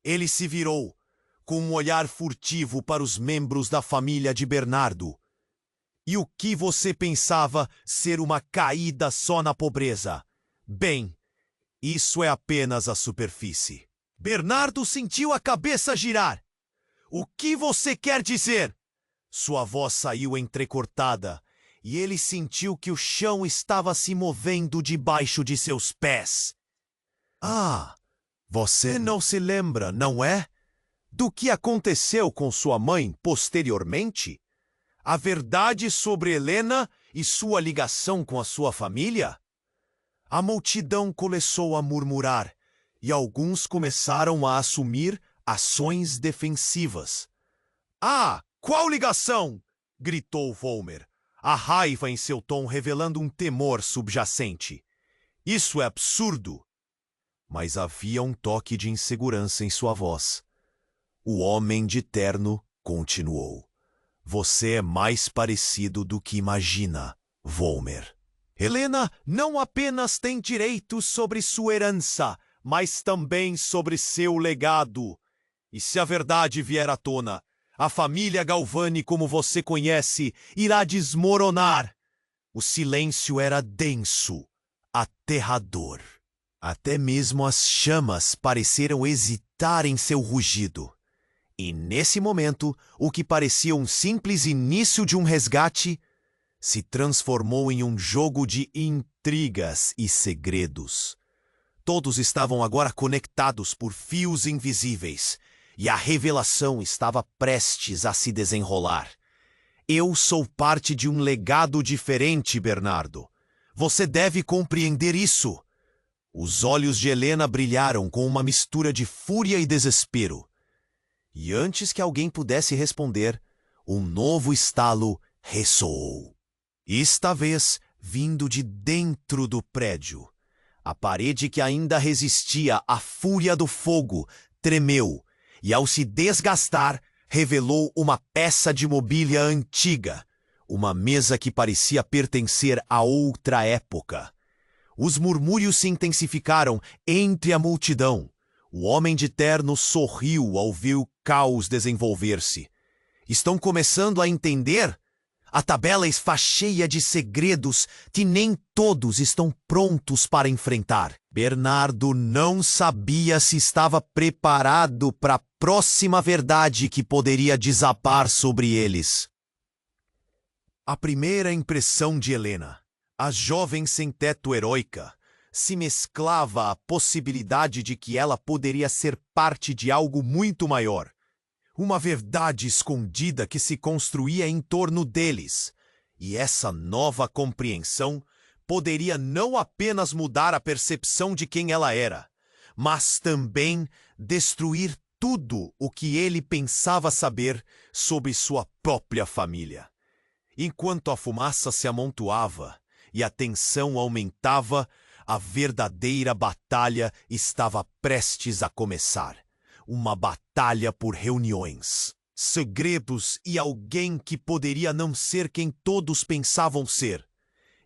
Ele se virou, com um olhar furtivo para os membros da família de Bernardo. E o que você pensava ser uma caída só na pobreza? Bem, isso é apenas a superfície. Bernardo sentiu a cabeça girar. O que você quer dizer? Sua voz saiu entrecortada, e ele sentiu que o chão estava se movendo debaixo de seus pés. Ah, você não se lembra, não é? Do que aconteceu com sua mãe posteriormente? A verdade sobre Helena e sua ligação com a sua família? A multidão começou a murmurar, e alguns começaram a assumir ações defensivas. Ah, qual ligação? Gritou Volmer, a raiva em seu tom revelando um temor subjacente. Isso é absurdo! Mas havia um toque de insegurança em sua voz. O homem de terno continuou. Você é mais parecido do que imagina, Volmer. Helena não apenas tem direitos sobre sua herança, mas também sobre seu legado. E se a verdade vier à tona, a família Galvani, como você conhece, irá desmoronar. O silêncio era denso, aterrador. Até mesmo as chamas pareceram hesitar em seu rugido. E nesse momento, o que parecia um simples início de um resgate se transformou em um jogo de intrigas e segredos. Todos estavam agora conectados por fios invisíveis, e a revelação estava prestes a se desenrolar. Eu sou parte de um legado diferente, Bernardo. Você deve compreender isso. Os olhos de Helena brilharam com uma mistura de fúria e desespero. E antes que alguém pudesse responder, um novo estalo ressoou. Esta vez, vindo de dentro do prédio. A parede que ainda resistia à fúria do fogo tremeu e, ao se desgastar, revelou uma peça de mobília antiga, uma mesa que parecia pertencer a outra época. Os murmúrios se intensificaram entre a multidão. O homem de terno sorriu ao ver o caos desenvolver-se. Estão começando a entender? A tabela está cheia de segredos que nem todos estão prontos para enfrentar. Bernardo não sabia se estava preparado para a próxima verdade que poderia desabar sobre eles. A primeira impressão de Helena, a jovem sem-teto heróica, se mesclava à possibilidade de que ela poderia ser parte de algo muito maior. Uma verdade escondida que se construía em torno deles. E essa nova compreensão poderia não apenas mudar a percepção de quem ela era, mas também destruir tudo o que ele pensava saber sobre sua própria família. Enquanto a fumaça se amontoava e a tensão aumentava, a verdadeira batalha estava prestes a começar. Uma batalha por reuniões, segredos e alguém que poderia não ser quem todos pensavam ser.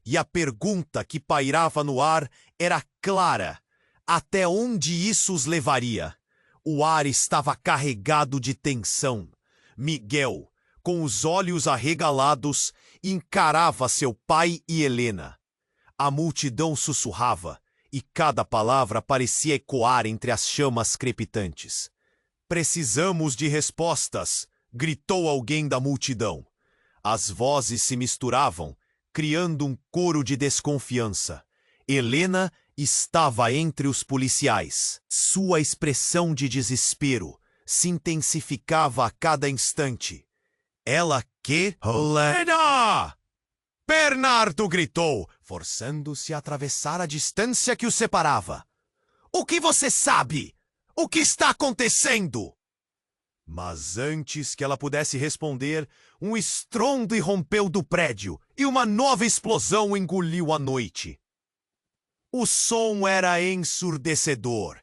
E a pergunta que pairava no ar era clara: até onde isso os levaria? O ar estava carregado de tensão. Miguel, com os olhos arregalados, encarava seu pai e Helena. A multidão sussurrava, e cada palavra parecia ecoar entre as chamas crepitantes. "Precisamos de respostas", gritou alguém da multidão. As vozes se misturavam, criando um coro de desconfiança. Helena estava entre os policiais. Sua expressão de desespero se intensificava a cada instante. "Ela que... Helena!" Bernardo gritou, forçando-se a atravessar a distância que os separava. "O que você sabe? O que está acontecendo?" Mas antes que ela pudesse responder, um estrondo irrompeu do prédio e uma nova explosão engoliu a noite. O som era ensurdecedor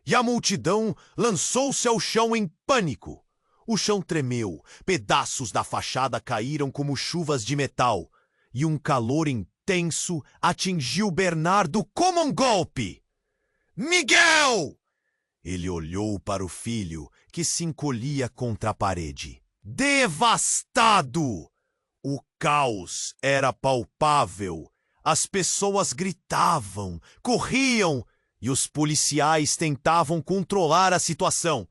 e a multidão lançou-se ao chão em pânico. O chão tremeu, pedaços da fachada caíram como chuvas de metal e um calor intenso atingiu Bernardo como um golpe. "Miguel!" Ele olhou para o filho, que se encolhia contra a parede. Devastado! O caos era palpável. As pessoas gritavam, corriam, e os policiais tentavam controlar a situação.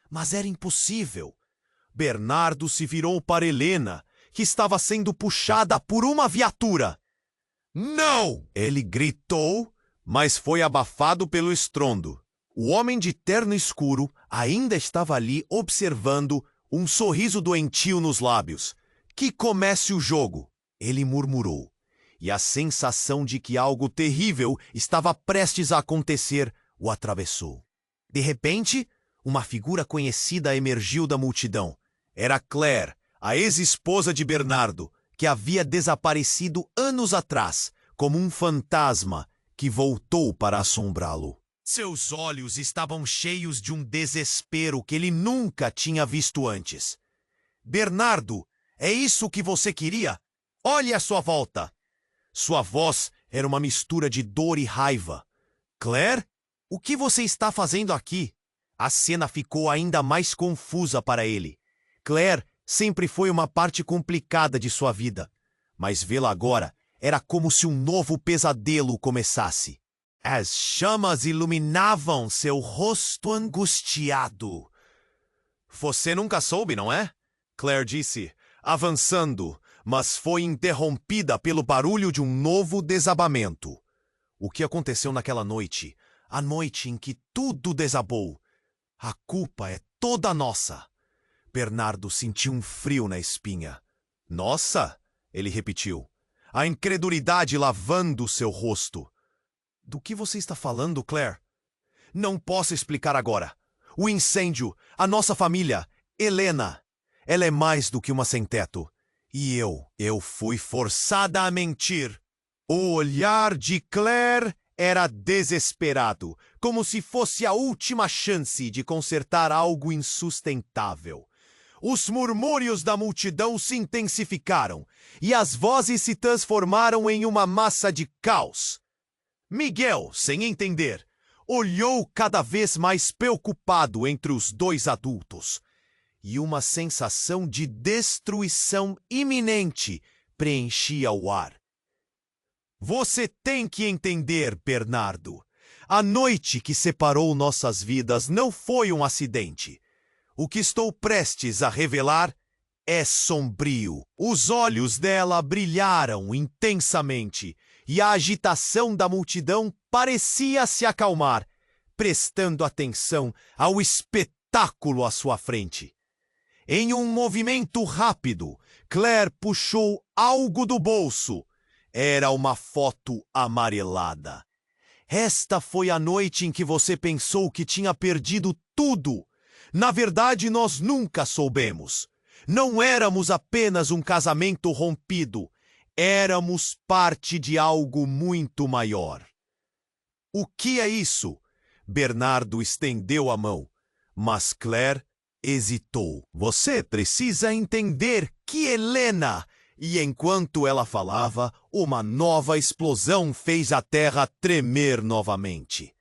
Mas era impossível. Bernardo se virou para Helena, que estava sendo puxada por uma viatura. "Não!" Ele gritou, mas foi abafado pelo estrondo. O homem de terno escuro ainda estava ali observando, um sorriso doentio nos lábios. "Que comece o jogo", ele murmurou. E a sensação de que algo terrível estava prestes a acontecer o atravessou. De repente, uma figura conhecida emergiu da multidão. Era Claire, a ex-esposa de Bernardo, que havia desaparecido anos atrás, como um fantasma que voltou para assombrá-lo. Seus olhos estavam cheios de um desespero que ele nunca tinha visto antes. "Bernardo, é isso que você queria? Olhe à sua volta." Sua voz era uma mistura de dor e raiva. "Claire, o que você está fazendo aqui?" A cena ficou ainda mais confusa para ele. Claire sempre foi uma parte complicada de sua vida, mas vê-la agora era como se um novo pesadelo começasse. As chamas iluminavam seu rosto angustiado. "Você nunca soube, não é?" Claire disse, avançando, mas foi interrompida pelo barulho de um novo desabamento. O que aconteceu naquela noite, a noite em que tudo desabou? A culpa é toda nossa. Bernardo sentiu um frio na espinha. "Nossa?" ele repetiu, a incredulidade lavando seu rosto. "Do que você está falando, Claire?" "Não posso explicar agora. O incêndio, a nossa família, Helena. Ela é mais do que uma sem-teto. E eu fui forçada a mentir." O olhar de Claire era desesperado, como se fosse a última chance de consertar algo insustentável. Os murmúrios da multidão se intensificaram e as vozes se transformaram em uma massa de caos. Miguel, sem entender, olhou cada vez mais preocupado entre os dois adultos. E uma sensação de destruição iminente preenchia o ar. "Você tem que entender, Bernardo. A noite que separou nossas vidas não foi um acidente. O que estou prestes a revelar é sombrio." Os olhos dela brilharam intensamente e a agitação da multidão parecia se acalmar, prestando atenção ao espetáculo à sua frente. Em um movimento rápido, Claire puxou algo do bolso. Era uma foto amarelada. "Esta foi a noite em que você pensou que tinha perdido tudo. Na verdade, nós nunca soubemos. Não éramos apenas um casamento rompido. Éramos parte de algo muito maior." "O que é isso?" Bernardo estendeu a mão, mas Claire hesitou. "Você precisa entender que Helena..." E enquanto ela falava, uma nova explosão fez a terra tremer novamente.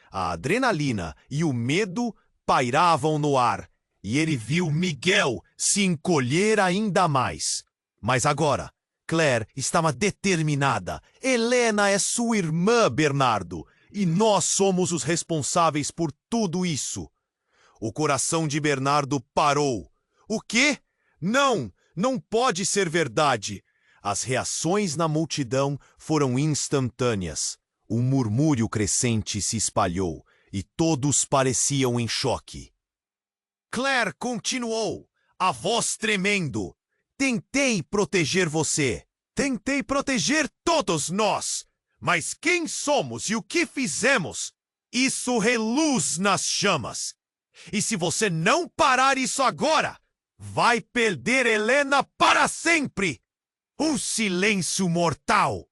A adrenalina e o medo pairavam no ar, e ele viu Miguel se encolher ainda mais. Mas agora, Claire estava determinada. Helena é sua irmã, Bernardo, e nós somos os responsáveis por tudo isso. O coração de Bernardo parou. O quê? Não, não pode ser verdade. As reações na multidão foram instantâneas. Um murmúrio crescente se espalhou e todos pareciam em choque. Claire continuou, a voz tremendo. Tentei proteger você. Tentei proteger todos nós. Mas quem somos e o que fizemos? Isso reluz nas chamas. E se você não parar isso agora, vai perder Helena para sempre. Um silêncio mortal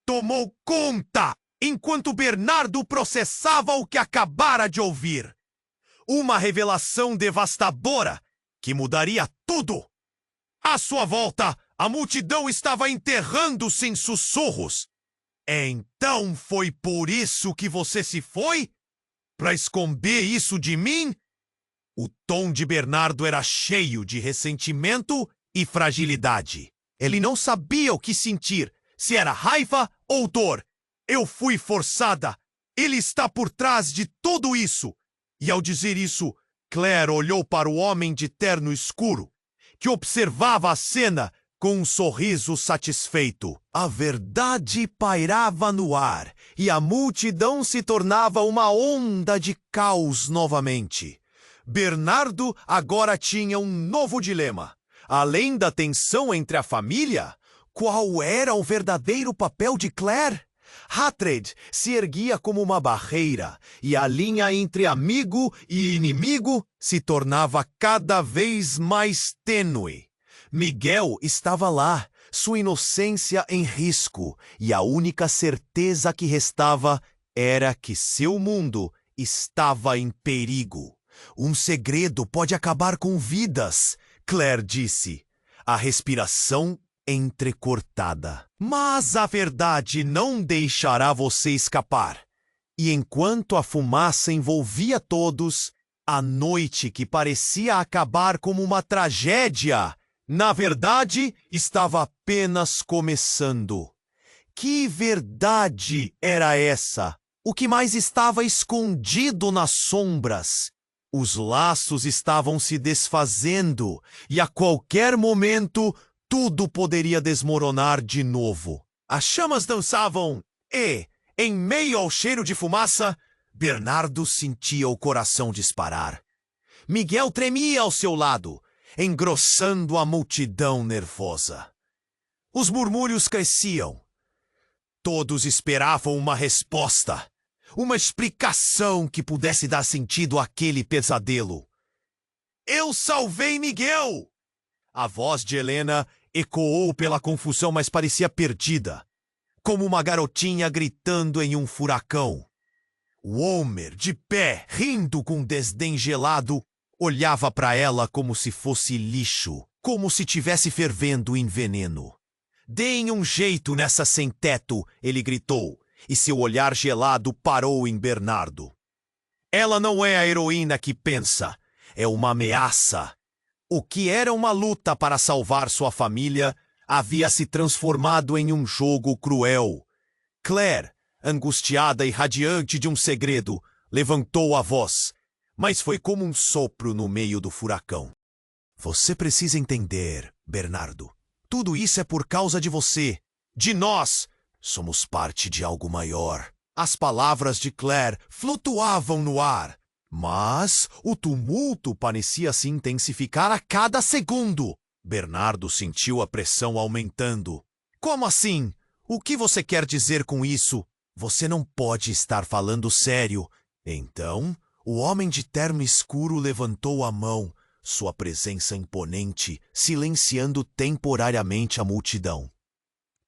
tomou conta enquanto Bernardo processava o que acabara de ouvir. Uma revelação devastadora que mudaria tudo. À sua volta, a multidão estava enterrando-se em sussurros. Então foi por isso que você se foi? Para esconder isso de mim? O tom de Bernardo era cheio de ressentimento e fragilidade. Ele não sabia o que sentir, se era raiva ou dor. Eu fui forçada. Ele está por trás de tudo isso. E ao dizer isso, Claire olhou para o homem de terno escuro, que observava a cena com um sorriso satisfeito. A verdade pairava no ar e a multidão se tornava uma onda de caos novamente. Bernardo agora tinha um novo dilema. Além da tensão entre a família, qual era o verdadeiro papel de Claire? Hatred se erguia como uma barreira e a linha entre amigo e inimigo se tornava cada vez mais tênue. Miguel estava lá, sua inocência em risco, e a única certeza que restava era que seu mundo estava em perigo. Um segredo pode acabar com vidas, Claire disse, a respiração entrecortada. Mas a verdade não deixará você escapar. E enquanto a fumaça envolvia todos, a noite que parecia acabar como uma tragédia, na verdade, estava apenas começando. Que verdade era essa? O que mais estava escondido nas sombras? Os laços estavam se desfazendo e a qualquer momento tudo poderia desmoronar de novo. As chamas dançavam e, em meio ao cheiro de fumaça, Bernardo sentia o coração disparar. Miguel tremia ao seu lado, engrossando a multidão nervosa. Os murmúrios cresciam. Todos esperavam uma resposta, uma explicação que pudesse dar sentido àquele pesadelo. Eu salvei Miguel! A voz de Helena ecoou pela confusão, mas parecia perdida, como uma garotinha gritando em um furacão. Homer, de pé, rindo com desdém gelado, olhava para ela como se fosse lixo, como se tivesse fervendo em veneno. Deem um jeito nessa sem-teto, ele gritou, e seu olhar gelado parou em Bernardo. Ela não é a heroína que pensa, é uma ameaça. O que era uma luta para salvar sua família havia se transformado em um jogo cruel. Claire, angustiada e radiante de um segredo, levantou a voz, mas foi como um sopro no meio do furacão. Você precisa entender, Bernardo. Tudo isso é por causa de você, de nós. Somos parte de algo maior. As palavras de Claire flutuavam no ar, mas o tumulto parecia se intensificar a cada segundo. Bernardo sentiu a pressão aumentando. Como assim? O que você quer dizer com isso? Você não pode estar falando sério. Então, o homem de terno escuro levantou a mão, sua presença imponente, silenciando temporariamente a multidão.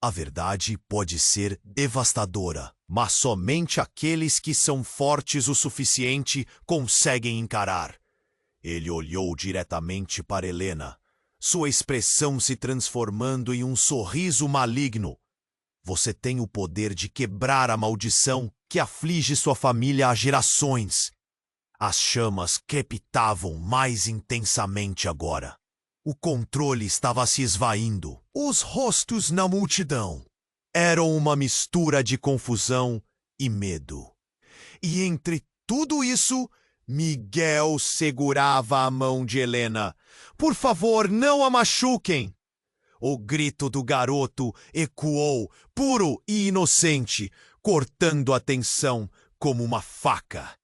A verdade pode ser devastadora, mas somente aqueles que são fortes o suficiente conseguem encarar. Ele olhou diretamente para Helena, sua expressão se transformando em um sorriso maligno. Você tem o poder de quebrar a maldição que aflige sua família há gerações. As chamas crepitavam mais intensamente agora. O controle estava se esvaindo. Os rostos na multidão eram uma mistura de confusão e medo. E entre tudo isso, Miguel segurava a mão de Helena. Por favor, não a machuquem! O grito do garoto ecoou, puro e inocente, cortando a tensão como uma faca.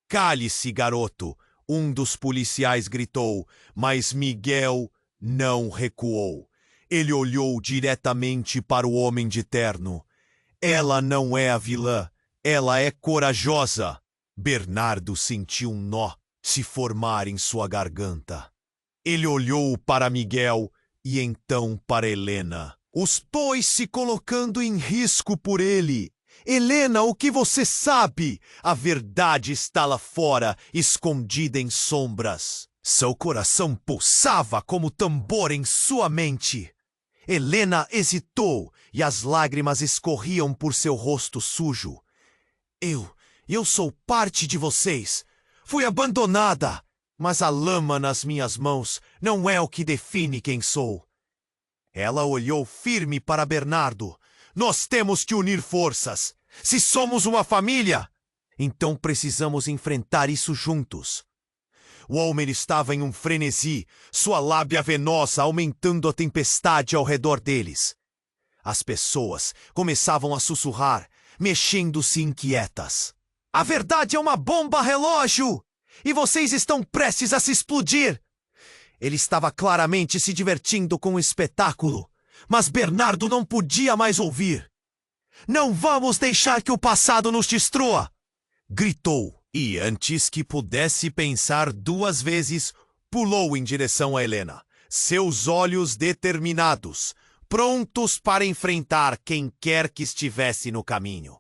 Cale-se, garoto! Um dos policiais gritou, mas Miguel não recuou. Ele olhou diretamente para o homem de terno. Ela não é a vilã, ela é corajosa. Bernardo sentiu um nó se formar em sua garganta. Ele olhou para Miguel e então para Helena. Os dois se colocando em risco por ele. Helena, o que você sabe? A verdade está lá fora, escondida em sombras. Seu coração pulsava como tambor em sua mente. Helena hesitou e as lágrimas escorriam por seu rosto sujo. Eu sou parte de vocês. Fui abandonada, mas a lama nas minhas mãos não é o que define quem sou. Ela olhou firme para Bernardo. Nós temos que unir forças. Se somos uma família, então precisamos enfrentar isso juntos. O homem estava em um frenesi, sua lábia venosa aumentando a tempestade ao redor deles. As pessoas começavam a sussurrar, mexendo-se inquietas. A verdade é uma bomba relógio! E vocês estão prestes a se explodir! Ele estava claramente se divertindo com o espetáculo, mas Bernardo não podia mais ouvir. Não vamos deixar que o passado nos destrua! Gritou, e antes que pudesse pensar duas vezes, pulou em direção a Helena, seus olhos determinados, prontos para enfrentar quem quer que estivesse no caminho.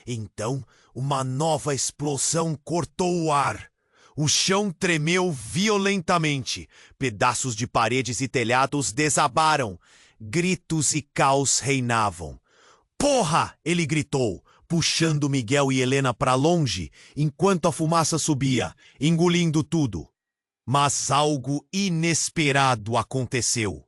Então, uma nova explosão cortou o ar. O chão tremeu violentamente, pedaços de paredes e telhados desabaram, gritos e caos reinavam. Porra! Ele gritou, puxando Miguel e Helena para longe, enquanto a fumaça subia, engolindo tudo. Mas algo inesperado aconteceu.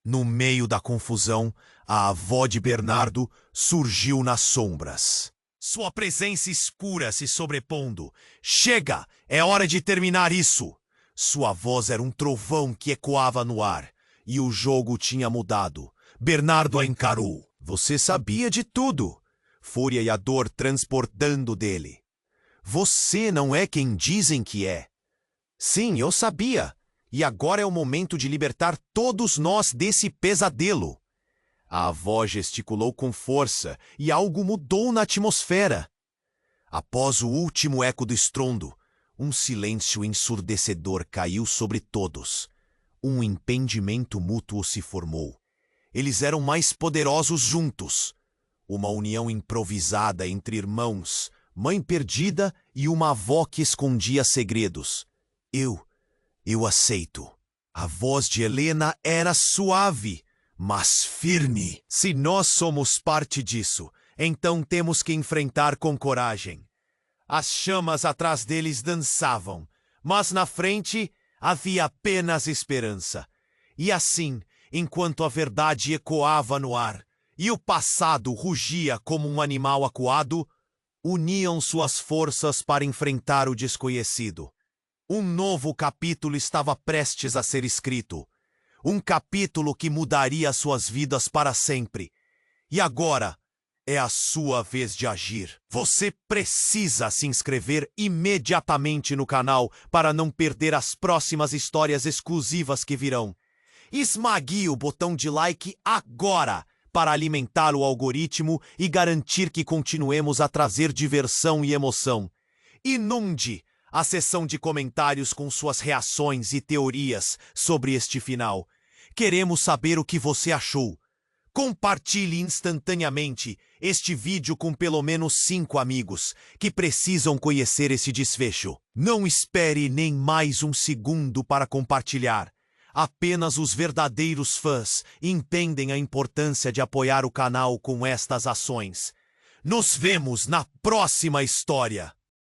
No meio da confusão, a avó de Bernardo surgiu nas sombras. Sua presença escura se sobrepondo. Chega! É hora de terminar isso! Sua voz era um trovão que ecoava no ar. E o jogo tinha mudado. Bernardo a encarou. Você sabia de tudo. Fúria e a dor transportando dele. Você não é quem dizem que é. Sim, eu sabia. E agora é o momento de libertar todos nós desse pesadelo. A avó gesticulou com força e algo mudou na atmosfera. Após o último eco do estrondo, um silêncio ensurdecedor caiu sobre todos. Um entendimento mútuo se formou. Eles eram mais poderosos juntos. Uma união improvisada entre irmãos, mãe perdida e uma avó que escondia segredos. Eu aceito. A voz de Helena era suave, mas firme. Se nós somos parte disso, então temos que enfrentar com coragem. As chamas atrás deles dançavam, mas na frente havia apenas esperança. E assim, enquanto a verdade ecoava no ar e o passado rugia como um animal acuado, uniam suas forças para enfrentar o desconhecido. Um novo capítulo estava prestes a ser escrito. Um capítulo que mudaria suas vidas para sempre. E agora é a sua vez de agir. Você precisa se inscrever imediatamente no canal para não perder as próximas histórias exclusivas que virão. Esmague o botão de like agora para alimentar o algoritmo e garantir que continuemos a trazer diversão e emoção. Inunde a seção de comentários com suas reações e teorias sobre este final. Queremos saber o que você achou. Compartilhe instantaneamente este vídeo com pelo menos 5 amigos que precisam conhecer esse desfecho. Não espere nem mais um segundo para compartilhar. Apenas os verdadeiros fãs entendem a importância de apoiar o canal com estas ações. Nos vemos na próxima história!